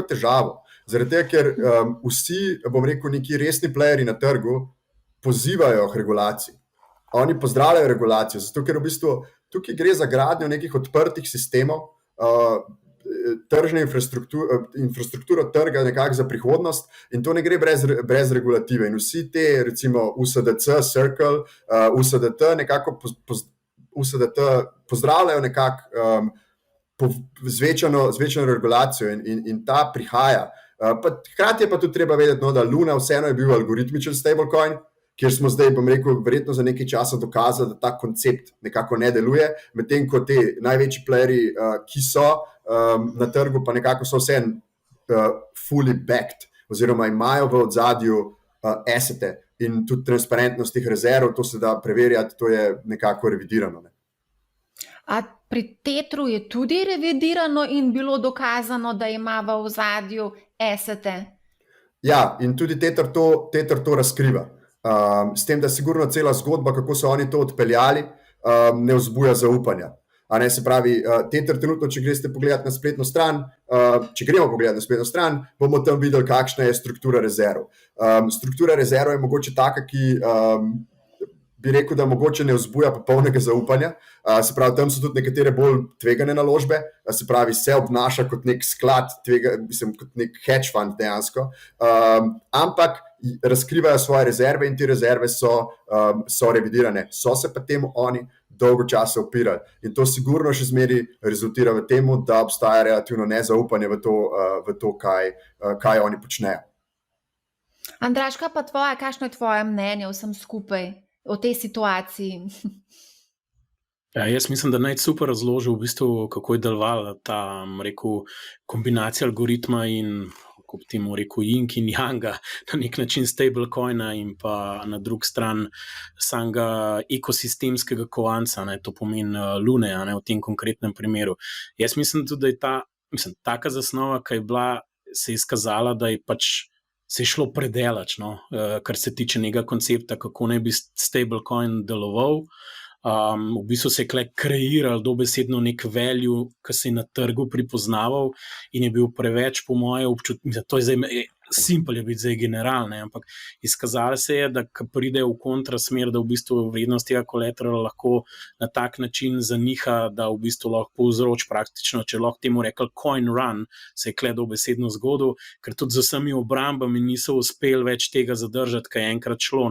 težavo, zaradi tega, ker vsi, bom rekel, neki resni playeri na trgu pozivajo k regulaciji. Oni pozdravljajo regulacijo, zato ker v bistvu tukaj gre za gradnjo nekih odprtih sistemov, tržne infrastrukturo trga nekako za prihodnost in to ne gre brez regulative. In vsi te, recimo USDC, Circle, USDT nekako USDT pozdravljajo nekako zvečano regulacijo in ta prihaja. Hkrati je pa tudi treba vedeti, da Luna vseeno je bil algoritmičen stablecoin, kjer smo zdaj, bom rekel, verjetno za nekaj časa dokazali, da ta koncept nekako ne deluje, medtem ko te največji playeri, ki so na trgu, pa nekako so vse fully backed, oziroma imajo v odzadju assete in tudi transparentnost teh rezerv, to se da preverjati, to je nekako revidirano. Ne. A pri Tetru je tudi revidirano in bilo dokazano, da ima v ozadju assete? Ja, in tudi Tether to razkriva. S tem, da sigurno cela zgodba, kako so oni to odpeljali, ne vzbuja zaupanja. Se pravi, Tether trenutno, če greste pogledati na spletno stran, bomo tam videli, kakšna je struktura rezerv. Struktura rezerv je mogoče taka, ki bi rekel, da mogoče ne vzbuja popolnega zaupanja. Se pravi, tam so tudi nekatere bolj tvegane naložbe, se pravi, se obnaša kot nek sklad, kot nek hedge fund dejansko, ampak razkrivajo svoje rezerve in te rezerve so revidirane. So se pa temu oni dolgo časa upirali. In to sigurno še zmeri rezultira v temu, da obstaja relativno nezaupanje v to, kaj oni počnejo. Andraž, kakšno je tvoje mnenje vsem skupaj? o tej situaciji? Ja, jaz mislim, da naj super razložil, v bistvu, kako je delovala ta kombinacija algoritma in kako bi temu rekel, Yin in Yanga, na nek način stablecoina in pa na drugi strani samega ekosistemskega kovanca, to pomeni Lune, v tem konkretnem primeru. Jaz mislim tudi, da je taka zasnova, ki je bila, se je izkazala, da je se je šlo predelač, kar se tiče nekega koncepta, kako naj bi stablecoin deloval. V bistvu se je kreiral dobesedno nek value, ki se je na trgu pripoznaval in je bil preveč, po moje občutek, to je zdaj simpel, je biti zdaj generalne, ampak izkazalo se je, da pride v kontrasmer, da v bistvu vrednost tega kolaterala lahko na tak način zaniha, da v bistvu lahko povzroči praktično, če lahko temu rekel coin run, se je dobesedno zgodil, ker tudi z vsemi obrambami niso uspeli več tega zadržati, kaj je enkrat šlo,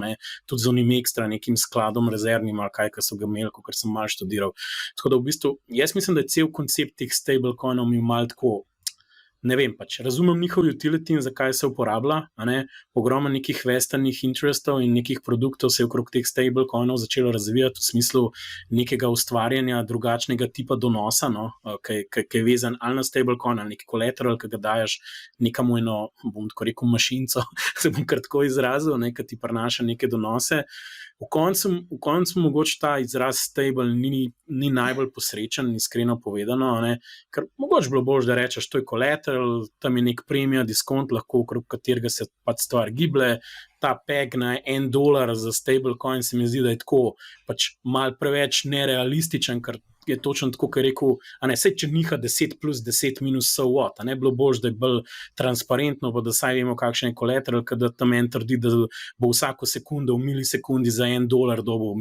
tudi z onim ekstra nekim skladom rezervnim ali kaj, ki so ga imeli, ker sem malo študiral. Tako da v bistvu, jaz mislim, da je cel koncept teh stablecoinov mi malo tako, ne vem, razumem njihov utility in zakaj se uporablja, ogromno nekih vestelnih interestov in nekih produktov se je okrog teh stablecoinov začelo razvijati v smislu nekega ustvarjanja drugačnega tipa donosa, ki je vezan ali na stablecoin ali neki collateral, ki ga daješ nekam bom tako rekel, mašinco, se bom kar tako izrazil, ki ti prinaša neke donose. V koncu mogoče ta izraz stable ni najbolj posrečen, iskreno povedano, ker mogoče bilo bolj, da rečeš, to je collateral, tam je nek premija, diskont, lahko okrog katerega se stvar giblje. Ta peg na $1 za stablecoin se mi zdi, da je tako malo preveč nerealističen, ker je točno tako, kot je rekel, saj če niha 10 plus 10 minus so what, bilo bolj, da je bolj transparentno, pa da saj vemo, kakšen je collateral, da tam en trdi, da bo vsako sekundo v milisekundi za $1 dobil,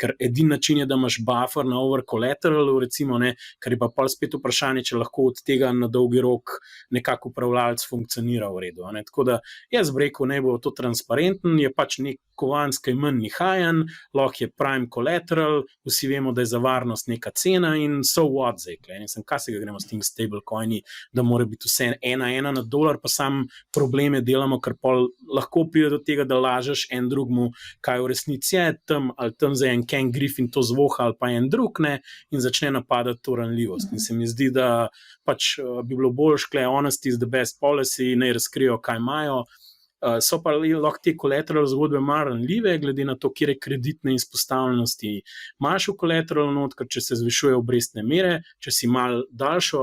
ker edini način je, da imaš buffer na over collateral, recimo, ker je pa pol spet vprašanje, če lahko od tega na dolgi rok nekako upravljalec funkcionira v redu. Tako da jaz bi rekel, naj bo to transparenten, je nek kovanc, ki je manj nihajen, lahko je prime collateral, vsi vemo, da je za varnost neka cena in so what zdaj, kaj se ga gremo s tem stablecoini, da mora biti vse 1:1 na dolar, pa sam probleme delamo, ker pol lahko pride do tega, da lažeš en drugmu, kaj v resnici je tam, ali tam za en Ken Griffin to zvoha, ali pa en drug, in začne napadati to ranljivost. In se mi zdi, da bi bilo boljše, honesty is the best policy, naj razkrijo, kaj imajo. So pa lahko te collateral zgodbe malo ranljive, glede na to, kjer je kreditne izpostavljenosti imaš v collateral not, ker če se zvišuje obrestne mere, če si malo daljšo,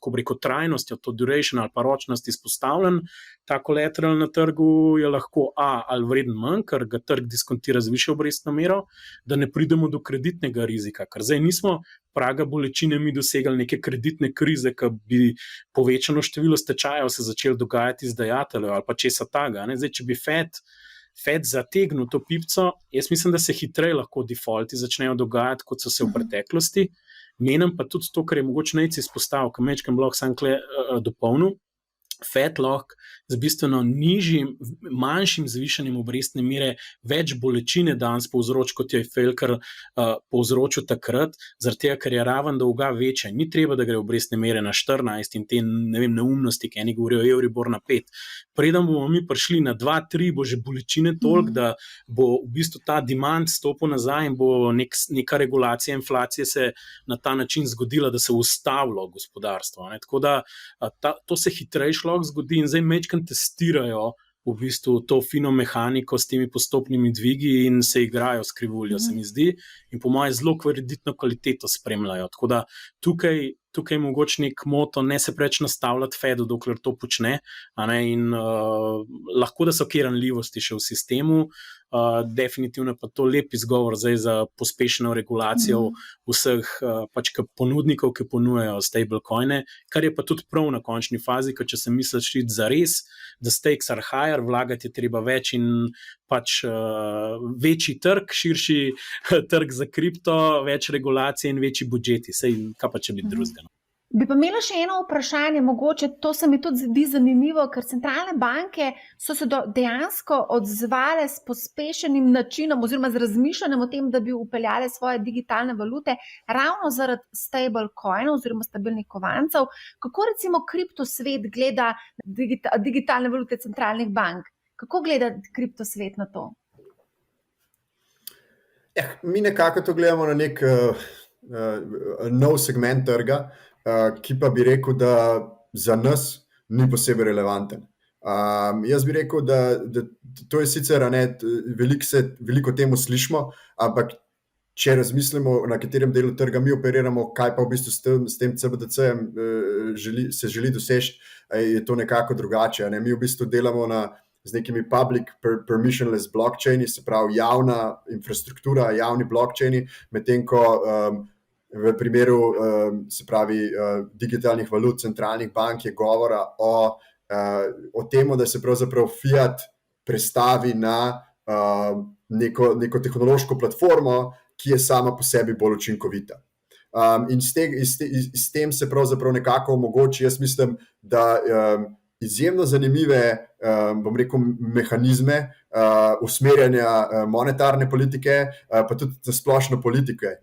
ko bi rekel, trajnostjo, to duration ali pa ročnost izpostavljen, ta collateral na trgu je lahko ali vreden manj, ker ga trg diskontira z višjo obrestno mero, da ne pridemo do kreditnega rizika, ker zdaj nismo praga bolečine mi dosegali neke kreditne krize, ki bi povečano število stečajev se začelo dogajati izdajateljev ali pa česa taga. Zdaj, če bi Fed zategnil to pipco, jaz mislim, da se hitreje lahko defaulti začnejo dogajati, kot so se v preteklosti. Menim pa tudi to, kar je mogoče najci izpostavil, ki mečkam blok sam dopolnil, Fed lahko z bistveno nižjim, manjšim zvišanjem obrestne mere več bolečine danes povzroči, kot je Felker povzročil takrat, zaradi tega, ker je raven dolga večja. Ni treba, da gre obrestne mere na 14 in te neumnosti, ki eni govorijo Euribor na 5. Preden bomo mi prišli na 2-3, bo že bolečine toliko, da bo v bistvu ta demand stopil nazaj in bo neka regulacija inflacije se na ta način zgodila, da se ustavilo gospodarstvo. Tako da to se hitreje lahko zgodi in zdaj mečkam testirajo v bistvu to fino mehaniko s temi postopnimi dvigi in se igrajo s krivuljo, se mi zdi, in po moje zelo kreditno kvaliteto spremljajo. Tako da tukaj je mogoče nek moto, ne se preveč nastavljati Fedu, dokler to počne, in lahko da so kje ranljivosti še v sistemu, definitivno pa to lep izgovor zdaj za pospešeno regulacijo vseh ponudnikov, ki ponujajo stablecoine, kar je pa tudi prav na končni fazi, ker če se misliš iti za res, da stakes are higher, vlagati je treba več in večji trg, širši trg za kripto, več regulacije in večji budžeti, sej kaj pa če bi drugega. Bi pa imela še eno vprašanje, mogoče to se mi tudi zdi zanimivo, ker centralne banke so se dejansko odzvale s pospešenim načinom oziroma z razmišljanjem o tem, da bi vpeljale svoje digitalne valute ravno zaradi stablecoinov oziroma stabilnih kovancev. Kako recimo kriptosvet gleda digitalne valute centralnih bank? Kako gleda kriptosvet na to? Mi nekako to gledamo na nek nov segment trga, ki pa bi rekel, da za nas ni posebej relevanten. Jaz bi rekel, da to je sicer, veliko temu slišimo, ampak če razmislimo, na katerem delu trga mi operiramo, kaj pa v bistvu s tem CBDC-jem se želi doseči, je to nekako drugače. Mi v bistvu delamo z nekimi public permissionless blockchaini, se pravi javna infrastruktura, javni blockchaini, medtem ko v primeru se pravi digitalnih valut centralnih bank je govora o tem, da se pravzaprav fiat prestavi na neko tehnološko platformo, ki je sama po sebi bolj učinkovita. In s tem se pravzaprav nekako omogoči, jaz mislim, da izjemno zanimive, bom rekel, mehanizme usmerjanja monetarne politike, pa tudi na splošno politike.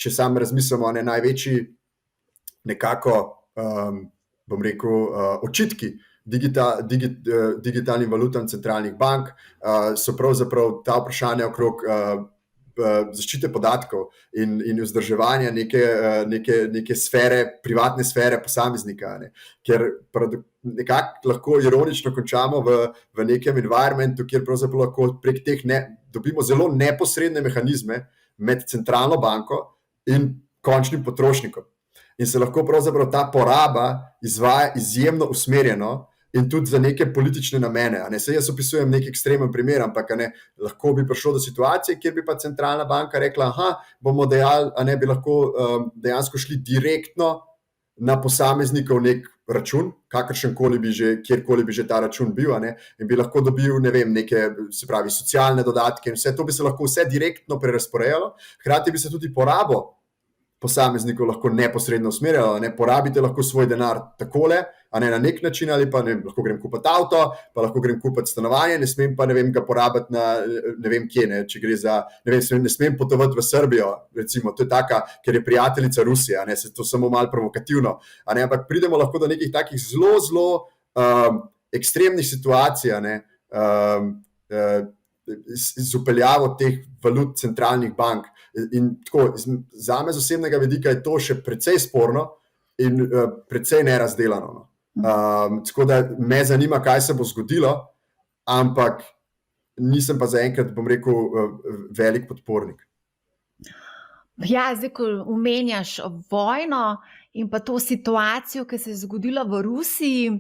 Če sam razmislimo, največji nekako, bom rekel, očitki digitalnim valutam centralnih bank so pravzaprav ta vprašanja okrog zaščite podatkov in vzdrževanja neke sfere, privatne sfere posameznika, ker nekako lahko ironično končamo v nekem environmentu, kjer pravzaprav lahko prek teh dobimo zelo neposredne mehanizme med centralno banko in končnim potrošnikom. In se lahko pravzaprav ta poraba izvaja izjemno usmerjeno in tudi za neke politične namene. Saj jaz opisujem nek ekstremen primer, ampak lahko bi prišlo do situacije, kjer bi pa centralna banka rekla, bomo dejali, bi lahko dejansko šli direktno na posameznikov nek račun, kakršenkoli bi že, kjerkoli bi že ta račun bil, in bi lahko dobil, neke, se pravi, socialne dodatke in vse to bi se lahko vse direktno prerazporejalo, hkrati bi se tudi porabo posameznikov lahko neposredno usmerjalo, porabite lahko svoj denar takole, na nek način, ali pa lahko grem kupiti avto, pa lahko grem kupiti stanovanje, ne smem pa ga porabiti na ne vem kje, če gre za, ne smem potovati v Srbijo, recimo, to je taka, ker je prijateljica Rusije, se to samo malo provokativno, ampak pridemo lahko do nekih takih zelo ekstremnih situacij, z upeljavo teh valut centralnih bank. In tako, zame z osebnega vidika je to še precej sporno in precej nerazdelano. Tako da me zanima, kaj se bo zgodilo, ampak nisem pa zaenkrat, bom rekel, velik podpornik. Ja, zdaj, ko omenjaš vojno in pa to situacijo, ki se je zgodila v Rusiji,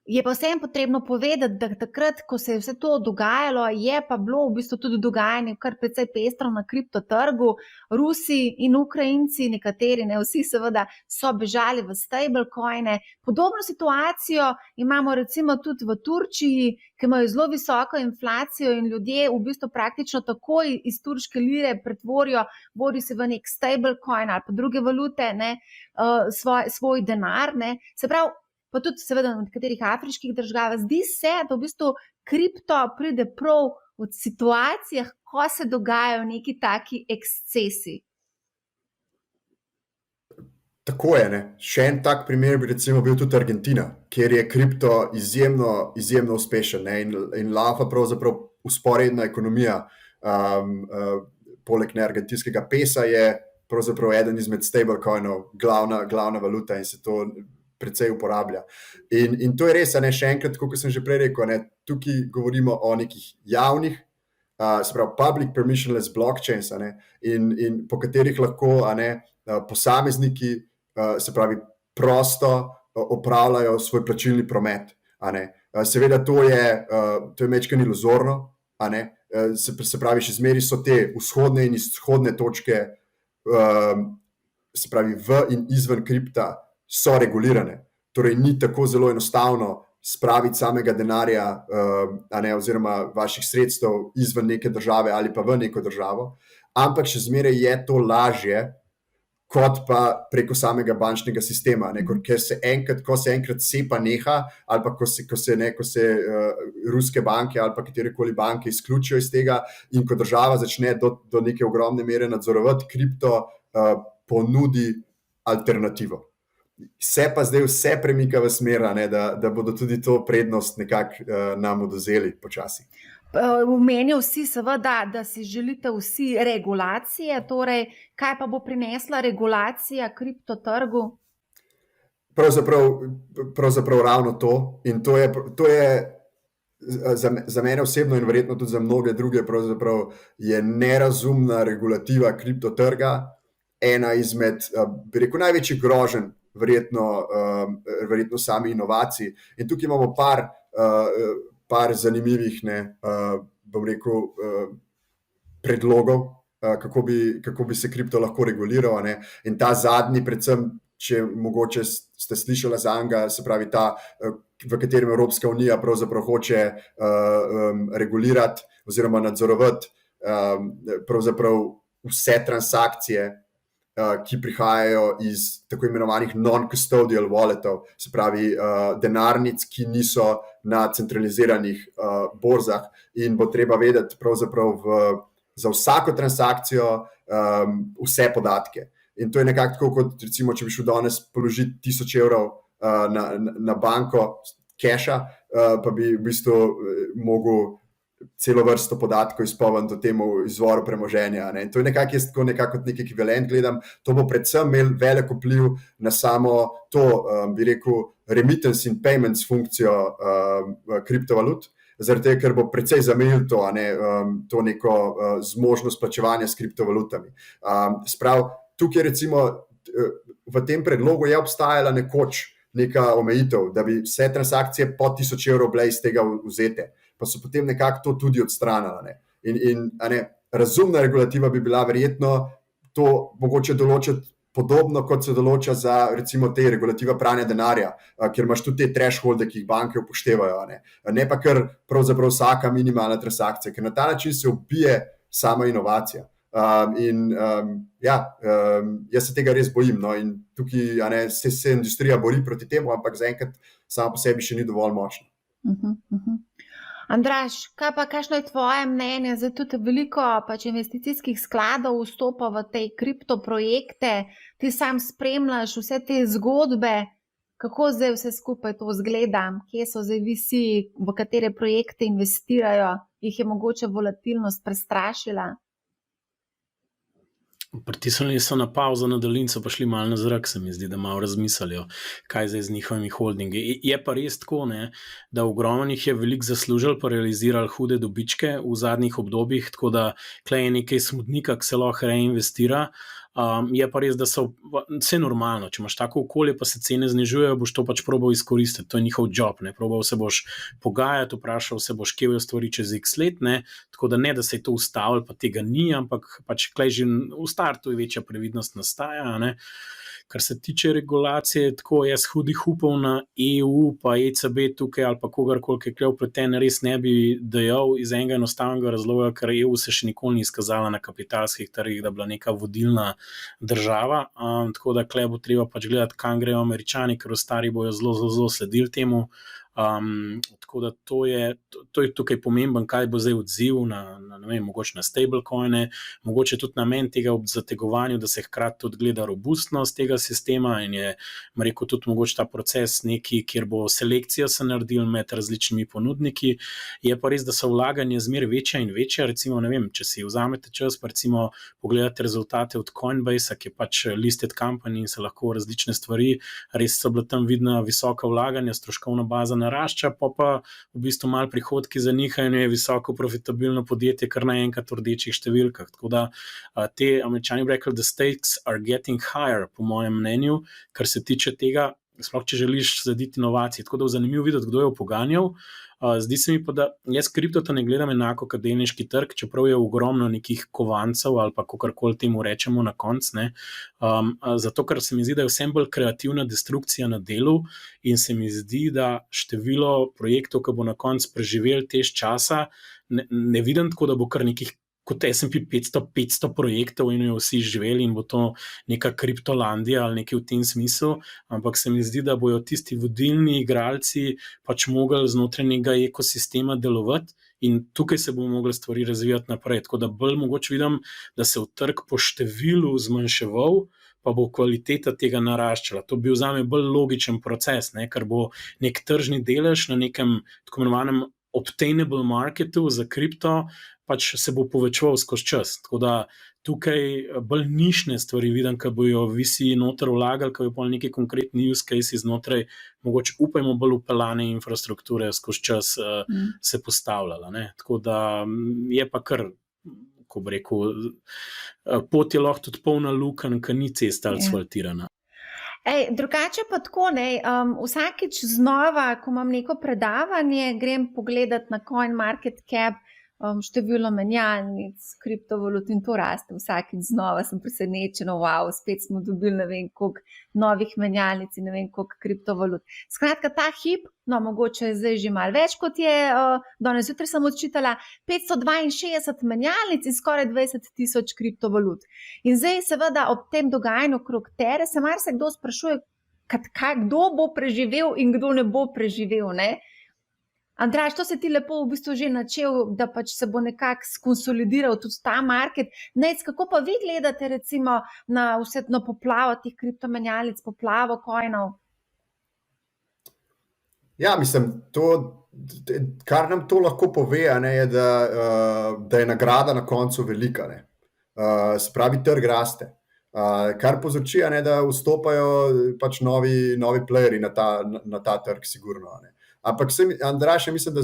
je pa vseeno potrebno povedati, da takrat, ko se je vse to dogajalo, je pa bilo v bistvu tudi dogajanje kar precej pestro na kriptotrgu. Rusi in Ukrajinci, nekateri, vsi seveda, so bežali v stablecoine. Podobno situacijo imamo recimo tudi v Turčiji, ki imajo zelo visoko inflacijo in ljudje v bistvu praktično takoj iz turške lire pretvorijo, bodi se v nek stablecoin ali pa druge valute, svoj denar. Se pravi, pa tudi seveda v nekaterih afriških državah, zdi se, da v bistvu kripto pride prav v situacijah, ko se dogajajo neki taki ekscesi. Tako je, Še en tak primer bi recimo bil tudi Argentina, kjer je kripto izjemno uspešen, in laufa pravzaprav vzporedna ekonomija. Poleg argentinskega pesa je pravzaprav eden izmed stablecoinov glavna valuta in se to precej uporablja. In to je res, še enkrat, kot sem že prej rekel, tukaj govorimo o nekih javnih, se pravi public permissionless blockchains, in po katerih lahko posamezniki, se pravi, prosto opravljajo svoj plačilni promet. Seveda to je majčkeno iluzorno, se pravi, še zmeraj so te vzhodne in izhodne točke, se pravi, v in izven kripta so regulirane. Torej ni tako zelo enostavno spraviti samega denarja oziroma vaših sredstev izven neke države ali pa v neko državo, ampak še zmeraj je to lažje kot pa preko samega bančnega sistema, ker ko se enkrat SEPA neha ali pa ko se ruske banke ali pa katerekoli banke izključijo iz tega in ko država začne do neke ogromne mere nadzorovati kripto, ponudi alternativo. Se pa zdaj vse premika v smer, da bodo tudi to prednost nekako nam odvzeli počasi. Omenijo vsi seveda, da si želite vsi regulacije, torej kaj pa bo prinesla regulacija kriptotrgu? Pravzaprav ravno to. In to je za mene osebno in verjetno tudi za mnoge druge pravzaprav je nerazumna regulativa kriptotrga ena izmed, bi rekel, največjih groženj verjetno sami inovacij. In tukaj imamo par zanimivih, bom rekel, predlogov, kako bi se kripto lahko reguliral, ne. In ta zadnji, predvsem, če mogoče ste slišali za njega, se pravi ta, v katerem Evropska unija pravzaprav hoče regulirati oziroma nadzorovati pravzaprav vse transakcije, ki prihajajo iz tako imenovanih non-custodial walletov, se pravi denarnic, ki niso na centraliziranih borzah, in bo treba vedeti pravzaprav za vsako transakcijo vse podatke. In to je nekako tako, kot recimo, če bi šel danes položiti 1000 evrov na banko keša, pa bi v bistvu mogel celo vrsto podatkov izpolniti o tem izvoru premoženja, ne. In to je nekako, jaz tako nekako kot nek ekvivalent gledam, to bo predvsem imel velik vpliv na samo to, bi rekel, remittance in payments funkcijo kriptovalut, zaradi tega, ker bo precej zamejil to, to neko zmožnost plačevanja s kriptovalutami. Sprav, tukaj recimo v tem predlogu je obstajala nekoč neka omejitev, da bi vse transakcije po 1000 evrov bile iz tega vzete, pa so potem nekako to tudi odstranili. In razumna regulativa bi bila verjetno to mogoče določiti podobno, kot se določa za recimo te regulativa pranja denarja, kjer imaš tudi te thresholde, ki jih banke upoštevajo, ne pa kar pravzaprav vsaka minimalna transakcija, ker na ta način se ubije sama inovacija. Jaz se tega res bojim, no, in tukaj se industrija bori proti temu, ampak zaenkrat sama po sebi še ni dovolj močna. Andraž, kakšno je tvoje mnenje? Zdaj tudi veliko investicijskih skladov vstopa v te kriptoprojekte, ti sam spremljaš vse te zgodbe, kako zdaj vse skupaj to izgleda, kje so zdaj visi, v katere projekte investirajo, jih je mogoče volatilnost prestrašila? Pritisnili so na pauzo na daljinco, pa šli malo na zrak, se mi zdi, da malo razmislijo, kaj zdaj z njihovimi holdingi. Je pa res tako, da ogromno jih je veliko zaslužili, pa realizirali hude dobičke v zadnjih obdobjih, tako da tukaj je nekaj smutnika, ki se lahko reinvestira. Je pa res, da so vse normalno, če imaš tako okolje, pa se cene znižujejo, boš to pač probal izkoristiti, to je njihov job, probal se boš pogajati, vprašal se boš, kje bojo stvari čez x let, tako da ne, da se je to ustavilo, pa tega ni, ampak pač klej že v startu je večja previdnost nastaja, Kar se tiče regulacije, tako jaz hudih upov na EU pa ECB tukaj ali pa kogarkoli, ki je tukaj vpleten, res ne bi dejal iz enega enostavnega razloga, ker EU se še nikoli ni izkazala na kapitalskih trgih, da bila neka vodilna država, tako da tukaj bo treba pač gledati, kam grejo Američani, ker ostali bojo zelo sledili temu. Tako da to je tukaj pomemben, kaj bo zdaj odziv na ne vem, mogoče na stablecoine, mogoče tudi namen tega ob zategovanju, da se hkrati tudi gleda robustnost tega sistema in je, rekel, tudi mogoče ta proces neki, kjer bo selekcija se naredil med različnimi ponudniki. Je pa res, da so vlaganje zmer večja in večja, recimo, ne vem, če si vzamete čas, pa recimo pogledate rezultate od Coinbase, ki je pač listed company in se lahko različne stvari, res so bila tam vidna visoka vlaganja, stroškovna baza narašča, pa v bistvu malo prihodki zanihajo in je visoko profitabilno podjetje kar naenkrat v rdečih številkah. Tako da te Američani bi rekli, the stakes are getting higher, po mojem mnenju, kar se tiče tega, sploh če želiš slediti inovacij. Tako da je zanimivo videti, kdo je poganjal. Zdi se mi pa, da jaz kriptota ne gledam enako kot delniški trg, čeprav je ogromno nekih kovancev ali pa kakorkoli temu rečemo na koncu. Zato, ker se mi zdi, da je vsem bolj kreativna destrukcija na delu in se mi zdi, da število projektov, ki bo na koncu preživel tež časa, ne vidim tako, da bo kar nekih kot S&P 500 projektov in jo vsi živeli in bo to neka kriptolandija ali nekaj v tem smislu, ampak se mi zdi, da bojo tisti vodilni igralci pač mogli znotraj nekega ekosistema delovati in tukaj se bomo mogli stvari razvijati naprej. Tako da bolj mogoče vidim, da se v trg po številu zmanjševal, pa bo kvaliteta tega naraščala. To bi bil zame bolj logičen proces, ker bo nek tržni delež na nekem tako imenovanem obtainable marketu za kripto pač se bo povečeval skozi čas. Tako da tukaj bolj nišne stvari vidim, ki bojo visi noter vlagali, ki bojo neki konkretni use case znotraj, mogoče upajmo bolj upeljane infrastrukture skozi čas se postavljala. Ne? Tako da je pa kar, ko bi rekel, pot je lahko tudi polna lukenj, ki ni cesta asfaltirana. Drugače pa tako, vsakič znova, ko imam neko predavanje, grem pogledat na CoinMarketCap število menjalnic, kriptovalut in to raste. Vsakič znova sem presenečena, wow, spet smo dobili ne vem koliko novih menjalnic in ne vem koliko kriptovalut. Skratka, ta hip, no mogoče je zdaj že malo več, kot je, danes zjutraj sem odčitala, 562 menjalnic in skoraj 20,000 kriptovalut. In zdaj seveda ob tem dogajanju okrog Tere se marsikdo sprašuje, kdo bo preživel in kdo ne bo preživel, ne? Andraž, to se ti lepo v bistvu že načel, da pač se bo nekako skonsolidiral tudi ta market. Nejc, kako pa vi gledate recimo na vse na poplavo teh kriptomenjalnic, poplavo coinov? Ja, mislim, kar nam to lahko pove, je, da je nagrada na koncu velika. Se pravi, trg raste. Kar povzroči, da vstopajo pač novi playerji na ta trg, sigurno. Ampak Andraž je, mislim, da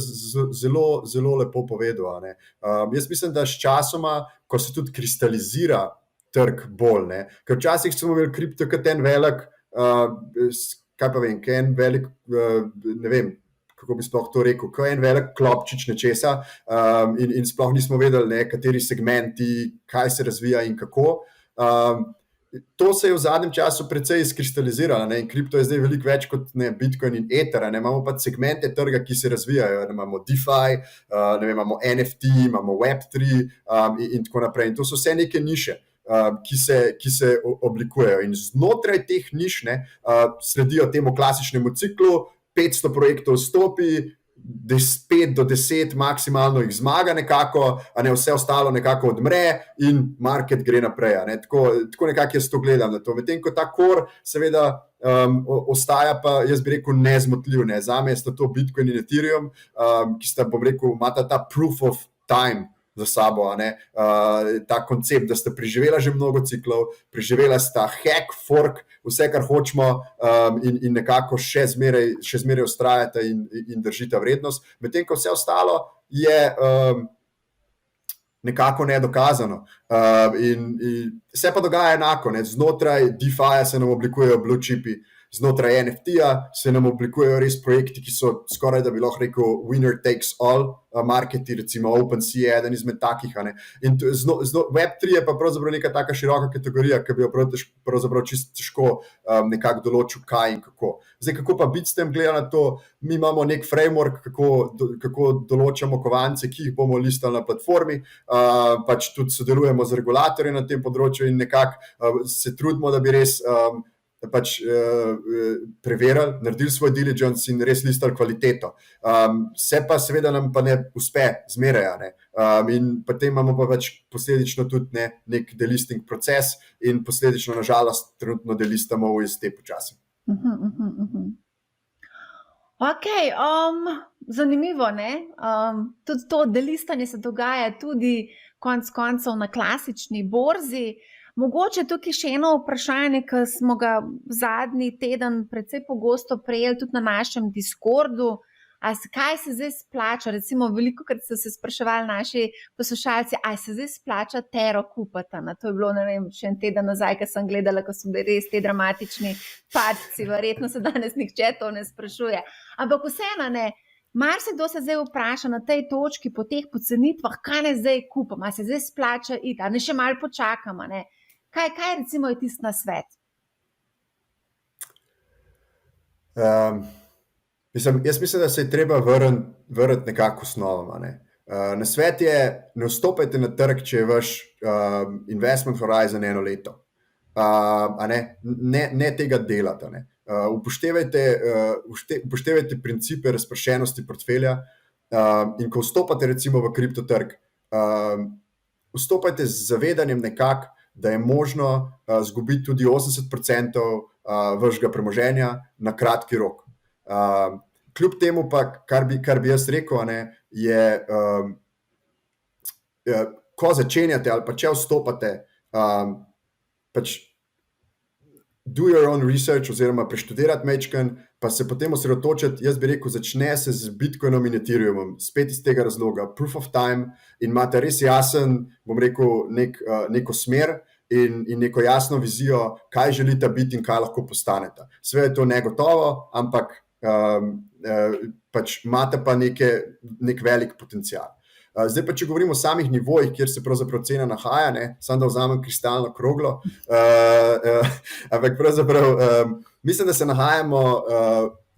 zelo, zelo lepo povedal. Jaz mislim, da s časoma, ko se tudi kristalizira trg bolj, ker včasih smo imeli kripto kot en velik, ne vem, kako bi sploh to rekel, kot en velik klopčič nečesa in sploh nismo vedeli, kateri segmenti, kaj se razvija in kako. To se je v zadnjem času precej izkristaliziralo in kripto je zdaj veliko več kot Bitcoin in Ether. Imamo pa segmente trga, ki se razvijajo. Imamo DeFi, imamo NFT, imamo Web3 in tako naprej. In to so vse neke niše, ki se oblikujejo. In znotraj teh niš sledijo temu klasičnemu ciklu, 500 projektov vstopi, 5 do 10 maksimalno jih zmaga nekako, vse ostalo nekako odmre in market gre naprej. Tako nekako jaz to gledam na to. Medtem ko ta core seveda ostaja pa, jaz bi rekel, nezmotljiv. Zame sta to Bitcoin in Ethereum, ki sta, bom rekel, imata ta proof of time za sabo, ta koncept, da sta preživela že mnogo ciklov, preživela sta hack, fork, vse, kar hočemo in nekako še zmeraj vztrajata in držita vrednost. Medtem ko vse ostalo je nekako nedokazano. In se pa dogaja enako, znotraj DeFi-ja se nam oblikujejo blue chipi, znotraj NFT-ja se nam oblikujejo res projekti, ki so skoraj, da bi lahko rekel, winner takes all marketi, recimo OpenSea je eden izmed takih. In Web3 je pa pravzaprav neka taka široka kategorija, ki bi jo pravzaprav čisto težko nekako določil, kaj in kako. Zdaj, kako pa Bitstamp gleda na to? Mi imamo nek framework, kako določamo kovance, ki jih bomo listali na platformi, pač tudi sodelujemo z regulatorji na tem področju in nekako se trudimo, da bi res pač preverili, naredili svoj diligence in res listali kvaliteto. Se pa seveda nam pa ne uspe zmeraj. In potem imamo pa pač posledično tudi nek delisting proces in posledično nažalost trenutno delistamo UST počasi. Ok, zanimivo, tudi to delistanje se dogaja tudi konec koncev na klasični borzi. Mogoče tukaj še eno vprašanje, ki smo ga zadnji teden precej pogosto prejeli tudi na našem Discordu. Kaj se zdaj splača? Recimo, velikokrat so se spraševali naši poslušalci, se zdaj splača Tero kupiti. To je bilo, ne vem, še en teden nazaj, ko sem gledala, ko so bili res te dramatični padci. Verjetno se danes nihče to ne sprašuje. Ampak vseeno, marsikdo se zdaj vpraša na tej točki po teh pocenitvah, kaj ne zdaj kupim, se zdaj splača iti, ne še malo počakam, Kaj recimo je tisti nasvet? Jaz mislim, da se je treba vrniti nekako osnovama. Nasvet je, ne vstopajte na trg, če je vaš investment horizon 1 leto. Ne tega delati. Upoštevajte principe razpršenosti portfelja in ko vstopate recimo v kriptotrg, vstopajte z zavedanjem nekako, da je možno zgubiti tudi 80% vašega premoženja na kratki rok. Kljub temu pa, kar bi jaz rekel, je, ko začenjate ali pa če vstopate, pač do your own research oziroma preštudirati majčken, pa se potem osredotočiti, jaz bi rekel, začne se z Bitcoinom in Ethereumom, spet iz tega razloga, proof of time, in imate res jasen, bom rekel, neko smer in neko jasno vizijo, kaj želite biti in kaj lahko postanete. Sve je to negotovo, ampak pač imate pa nek velik potencial. Zdaj pa, če govorimo o samih nivojih, kjer se pravzaprav cena nahaja, samo da vzamem kristalno kroglo, ampak pravzaprav mislim, da se nahajamo,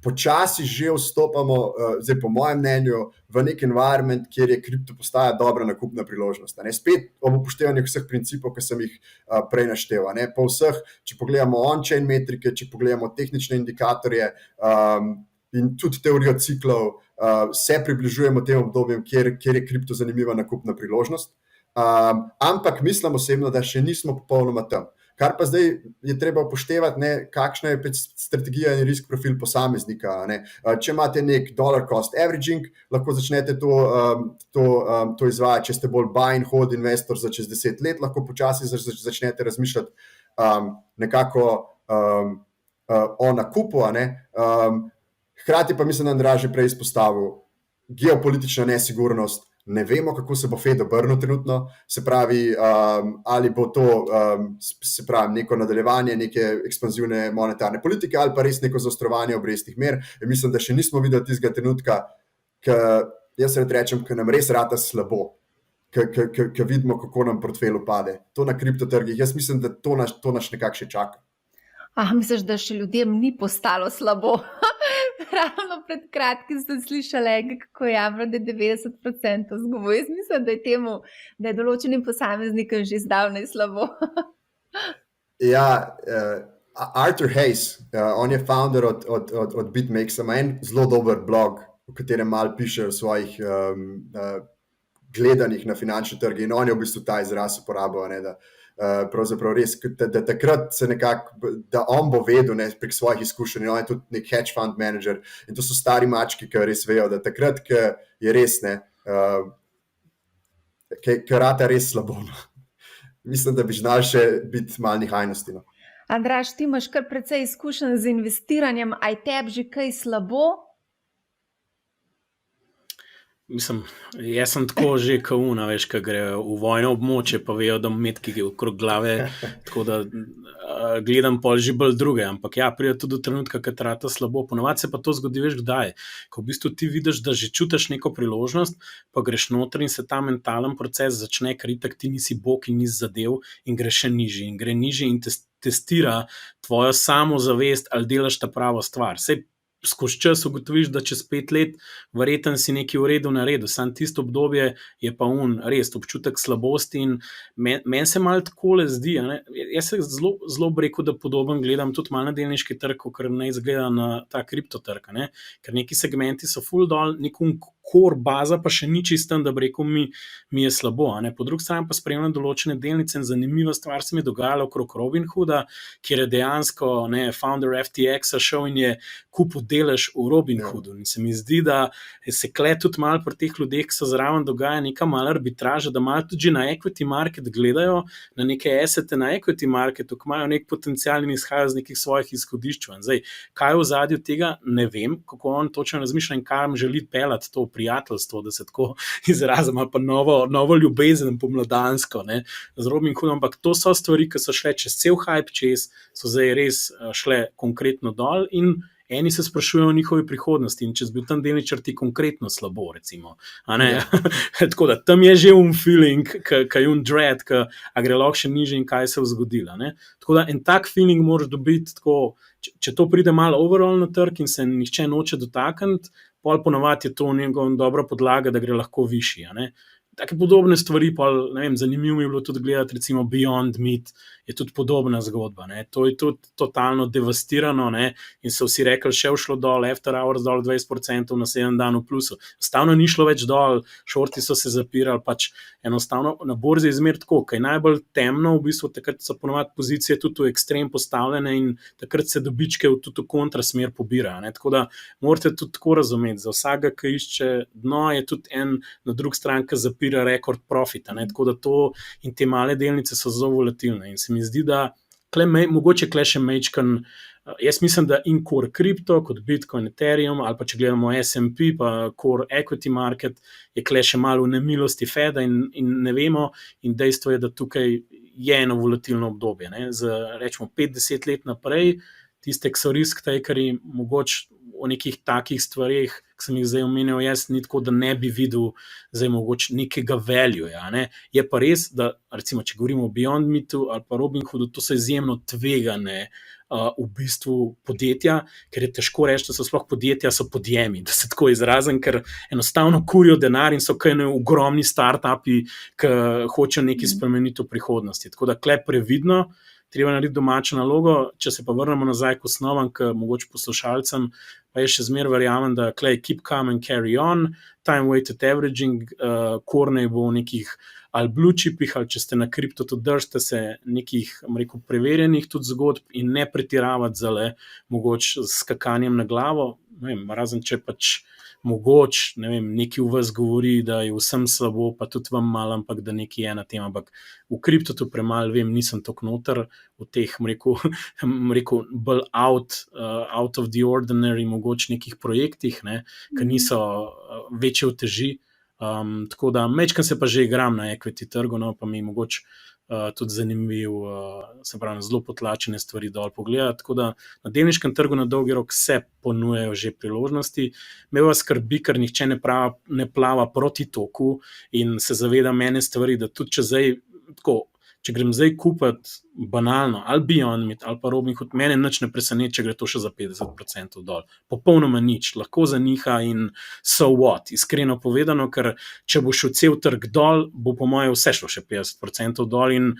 počasi že vstopamo, zdaj po mojem mnenju, v nek environment, kjer je kripto postaja dobra nakupna priložnost. Spet ob upoštevanju vseh principov, ki sem jih prej naštel. Po vseh, če pogledamo on-chain metrike, če pogledamo tehnične indikatorje in tudi teorijo ciklov, se približujemo tem obdobjem, kjer je kripto zanimiva nakupna priložnost. Ampak mislim osebno, da še nismo popolnoma tam. Kar pa zdaj je treba upoštevati, kakšna je strategija in risk profil posameznika. Če imate nek dollar cost averaging, lahko začnete to izvajati, če ste bolj buy and hold investor za čez 10 let, lahko počasi začnete razmišljati nekako o nakupu. Hkrati pa mislim, da Andraž je prej izpostavil geopolitična nesigurnost. Ne vemo, kako se bo Fed obrnil trenutno, se pravi, ali bo to neko nadaljevanje neke ekspanzivne monetarne politike ali pa res neko zaostrovanje obrestnih mer. Mislim, da še nismo videli tistega trenutka, jaz rečem, ki nam res rata slabo, ki vidimo, kako nam portfelj upade. To na kriptotrgih, jaz mislim, da to nas nekako še čaka. Misliš, da še ljudem ni postalo slabo? Ravno pred kratkim sem slišala, kako jamra, da je 90% zgubo. Jaz mislim, da je določenim posameznikom že zdavnaj slabo. Ja, Arthur Hayes, on je founder od BitMaxa, ima en zelo dober blog, v katerem malo piše o svojih gledanjih na finančne trge in on je v bistvu ta izraz uporabil, da pravzaprav res, da takrat se nekako, da on bo vedel prek svojih izkušenj, in on je tudi nek hedge fund manager in to so stari mački, ki res vejo, da takrat, ki je res, ki rata res slabo. Mislim, da bi znal še biti malo nehajnosti. Andraž, ti imaš kar precej izkušenj z investiranjem, a je tebi že kaj slabo? Mislim, jaz sem tako že kauna, veš, ko gre v vojno območje, pa vejo, da metki okrog glave, tako da gledam pol že bolj druge, ampak ja, pride tudi do trenutka, kad rata slabo. Ponovadi se pa to zgodi, veš, kdaj, ko v bistvu ti vidiš, da že čutiš neko priložnost, pa greš noter in se ta mentalen proces začne, ker itak ti nisi bog in nisi zadev in greš še nižji in gre nižji in testira tvojo samozavest, ali delaš ta pravo stvar. Sej skozi čas ugotoviš, da čez 5 let verjetno si nekaj v redu naredil, samo tisto obdobje je pa res občutek slabosti in meni se malo takole zdi, jaz se zelo rekel, da podoben gledam tudi malo na delniški trg, ker ne izgleda na ta kriptotrg, ker neki segmenti so full dol, nekom core baza pa še ni čistem, da bi rekel, mi je slabo. Po drugi strani pa spremljam določene delnice in zanimiva stvar se mi je dogajala okrog Robinhooda, kjer je dejansko founder FTX-a šel in je kupil delež v Robinhoodu. In se mi zdi, da se kle tudi malo pri teh ljudeh, ki so zraven dogaja neka mala arbitraža, da malo tudi na equity market gledajo, na neke assete na equity marketu, ki imajo nek potencial in izhajajo z nekih svojih izhodišč. Zdaj, kaj je v ozadju tega, ne vem, kako on točno razmišlja in kaj želi pelati to prijateljstvo, da se tako izrazim, ali pa novo ljubezen pomladansko, z Robinhoodom, ampak to so stvari, ki so šle čez cel hype čez, so zdaj res šle konkretno dol in eni se sprašujejo o njihovi prihodnosti in če bi bil tam delničar ti konkretno slabo, recimo. Tako da tam je že feeling, ki je dread, a gre lahko še nižje in kaj se je zgodilo. Tako da en tak feeling moraš dobiti, tako, če to pride malo overall na trg in se nihče noče dotakniti, pol ponovadi je to njegov dobra podlaga, da gre lahko višji. take podobne stvari, pa ne vem, zanimivo mi je bilo tudi gledati, recimo Beyond Meat je tudi podobna zgodba, ne. To je tudi totalno devastirano, ne, in so vsi rekli, še šlo dol, after hours dol 20% na 7 dan v plusu. Enostavno ni šlo več dol, šorti so se zapirali, pač enostavno na borzi je zmer tako, kaj najbolj temno, v bistvu takrat so ponovadi pozicije tudi v ekstrem postavljene in takrat se dobičke tudi v kontrasmer pobirajo, ne. Tako da morate tudi tako razumeti, za vsakega, ki išče dno, je tudi en na drug stran, ki zapira rekord profita, ne. Tako da to in te male delnice so zelo volatilne in se mi zdi, da mogoče kle še mečkan, jaz mislim, da in core kripto, kot Bitcoin, Ethereum, ali pa če gledamo S&P, pa core equity market, je kle še malo v nemilosti Feda in ne vemo, in dejstvo je, da tukaj je eno volatilno obdobje, ne, rečemo 5-10 let naprej, tiste, ki so risk takerji, mogoče o nekih takih stvarih, ki sem jih zdaj omenil, jaz ni tako, da ne bi videl zdaj mogoče nekega valueja, ne. Je pa res, da recimo, če govorimo o Beyond Meatu ali pa Robinhoodu, to so izjemno tvegane v bistvu podjetja, ker je težko reči, da so sploh podjetja, so podjemi, da se tako izrazim, ker enostavno kurijo denar in so kaj ogromni startupi, ki hočejo nekaj spremeniti v prihodnosti. Tako da kle previdno, treba narediti domačo nalogo, če se pa vrnemo nazaj k osnovam, k mogoče poslušalcem, pa je še zmer verjamem, da klej keep calm and carry on, time weighted averaging, kornej bo v nekih ali blue chipih, ali če ste na kripto, tudi držite se nekih, rekel, preverjenih tudi zgodb in ne pretiravati zale mogoče s skakanjem na glavo, ne vem, razen če pač mogoče, ne vem, neki v vas govori, da je vsem slabo, pa tudi vam malo, ampak da neki je na tem, ampak v kriptotu premalo vem, nisem tako noter v teh, rekel, bolj out of the ordinary mogoče nekih projektih, ne, ki niso večje uteži, tako da mečkam se pa že igram na equity trgu, no, pa mi je mogoče tudi zanimiv, se pravi, zelo potlačene stvari dol pogledati, tako da na delniškem trgu na dolgi rok se ponujajo že priložnosti. Me pa skrbi, ker nihče ne plava proti toku in se zaveda mene stvari, da tudi če zdaj tako, če grem zdaj kupiti banalno, ali Beyond Meat, ali pa Robinhood, mene nič ne preseneti, če gre to še za 50% dol. Popolnoma nič, lahko zaniha in so what, iskreno povedano, ker če bo šel cel trg dol, bo po moje vse šlo še 50% dol in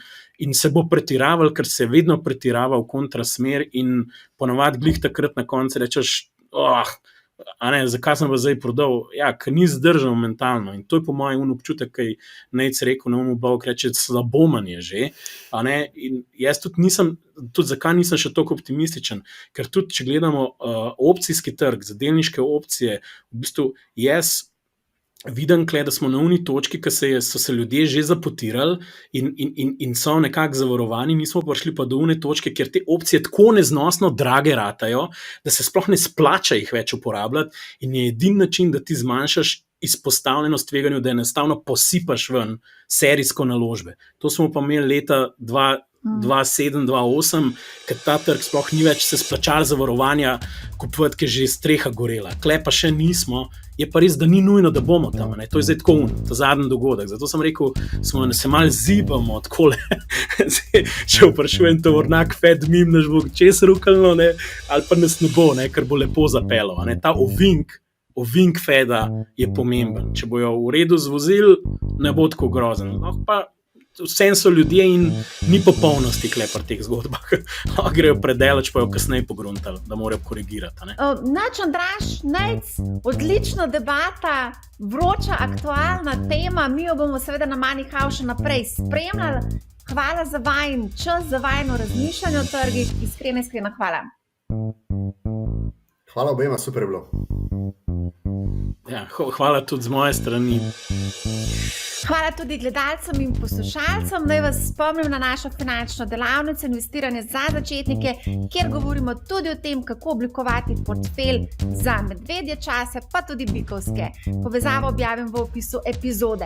se bo pretiraval, ker se vedno pretirava v kontrasmer in ponavadi glih takrat na koncu rečeš, a ne, zakaj sem pa zdaj prodal? Ja, ker ni zdržal mentalno in to je po mojem občutek, kaj Nejc rekel, na Bog reče, slabomanje že, a ne, in jaz tudi nisem, tudi zakaj nisem še toliko optimističen, ker tudi, če gledamo opcijski trg, za delniške opcije, v bistvu jaz vidim, da smo na uni točki, ki so se ljudje že zapotirali in so nekako zavarovani, nismo prišli pa do une točke, kjer te opcije tako neznosno drage ratajo, da se sploh ne splača jih več uporabljati in je edini način, da ti zmanjšaš izpostavljenost tveganju, da enostavno posipaš ven serijsko naložbe. To smo pa imeli leta 2007-2008, ker ta trg sploh ni več se splačal zavarovanja kupovati, ker že streha gorela. Kle pa še nismo, je pa res, da ni nujno, da bomo tam, ne? To je zdaj tako ta zadnji dogodek. Zato sem rekel, se malo zibamo takole. Če vprašujem tovornjak Fed mim, naš bo čez rukalno, ne? Ali pa nas ne bo, ne? Ker bo lepo zapelo. Ne? Ta ovink Feda je pomemben. Če bojo v redu zvozili, ne bo tako grozen. No, pa vsem so ljudje in ni popolnosti klepar teh zgodbah. Grejo predelač, pa jo kasneje pogruntali, da morajo korigirati. Nač, Andraž, Nejc, odlična debata, vroča, aktualna tema, mi jo bomo seveda na Moneyhow še naprej spremljali. Hvala za vajin čas, za vajino razmišljanje o trgih, iskrena hvala. Hvala obema, super je bilo. Ja, hvala tudi z moje strani. Hvala tudi gledalcem in poslušalcem. Naj vas spomnim na našo finančno delavnico Investiranje za začetnike, kjer govorimo tudi o tem, kako oblikovati portfelj za medvedje čase, pa tudi bikovske. Povezavo objavim v opisu epizode.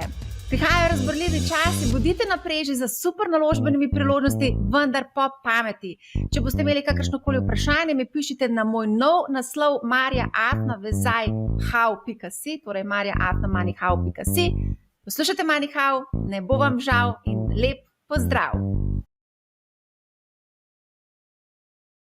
Prihajajo razborljivi časi, bodite na preži za super naložbenimi priložnosti, vendar po pameti. Če boste imeli kakršnokoli vprašanje, mi pišite na moj nov naslov marja@moneyhow.si, torej marja@moneyhow.si. Poslušajte Moneyhow, ne bo vam žal in lep pozdrav!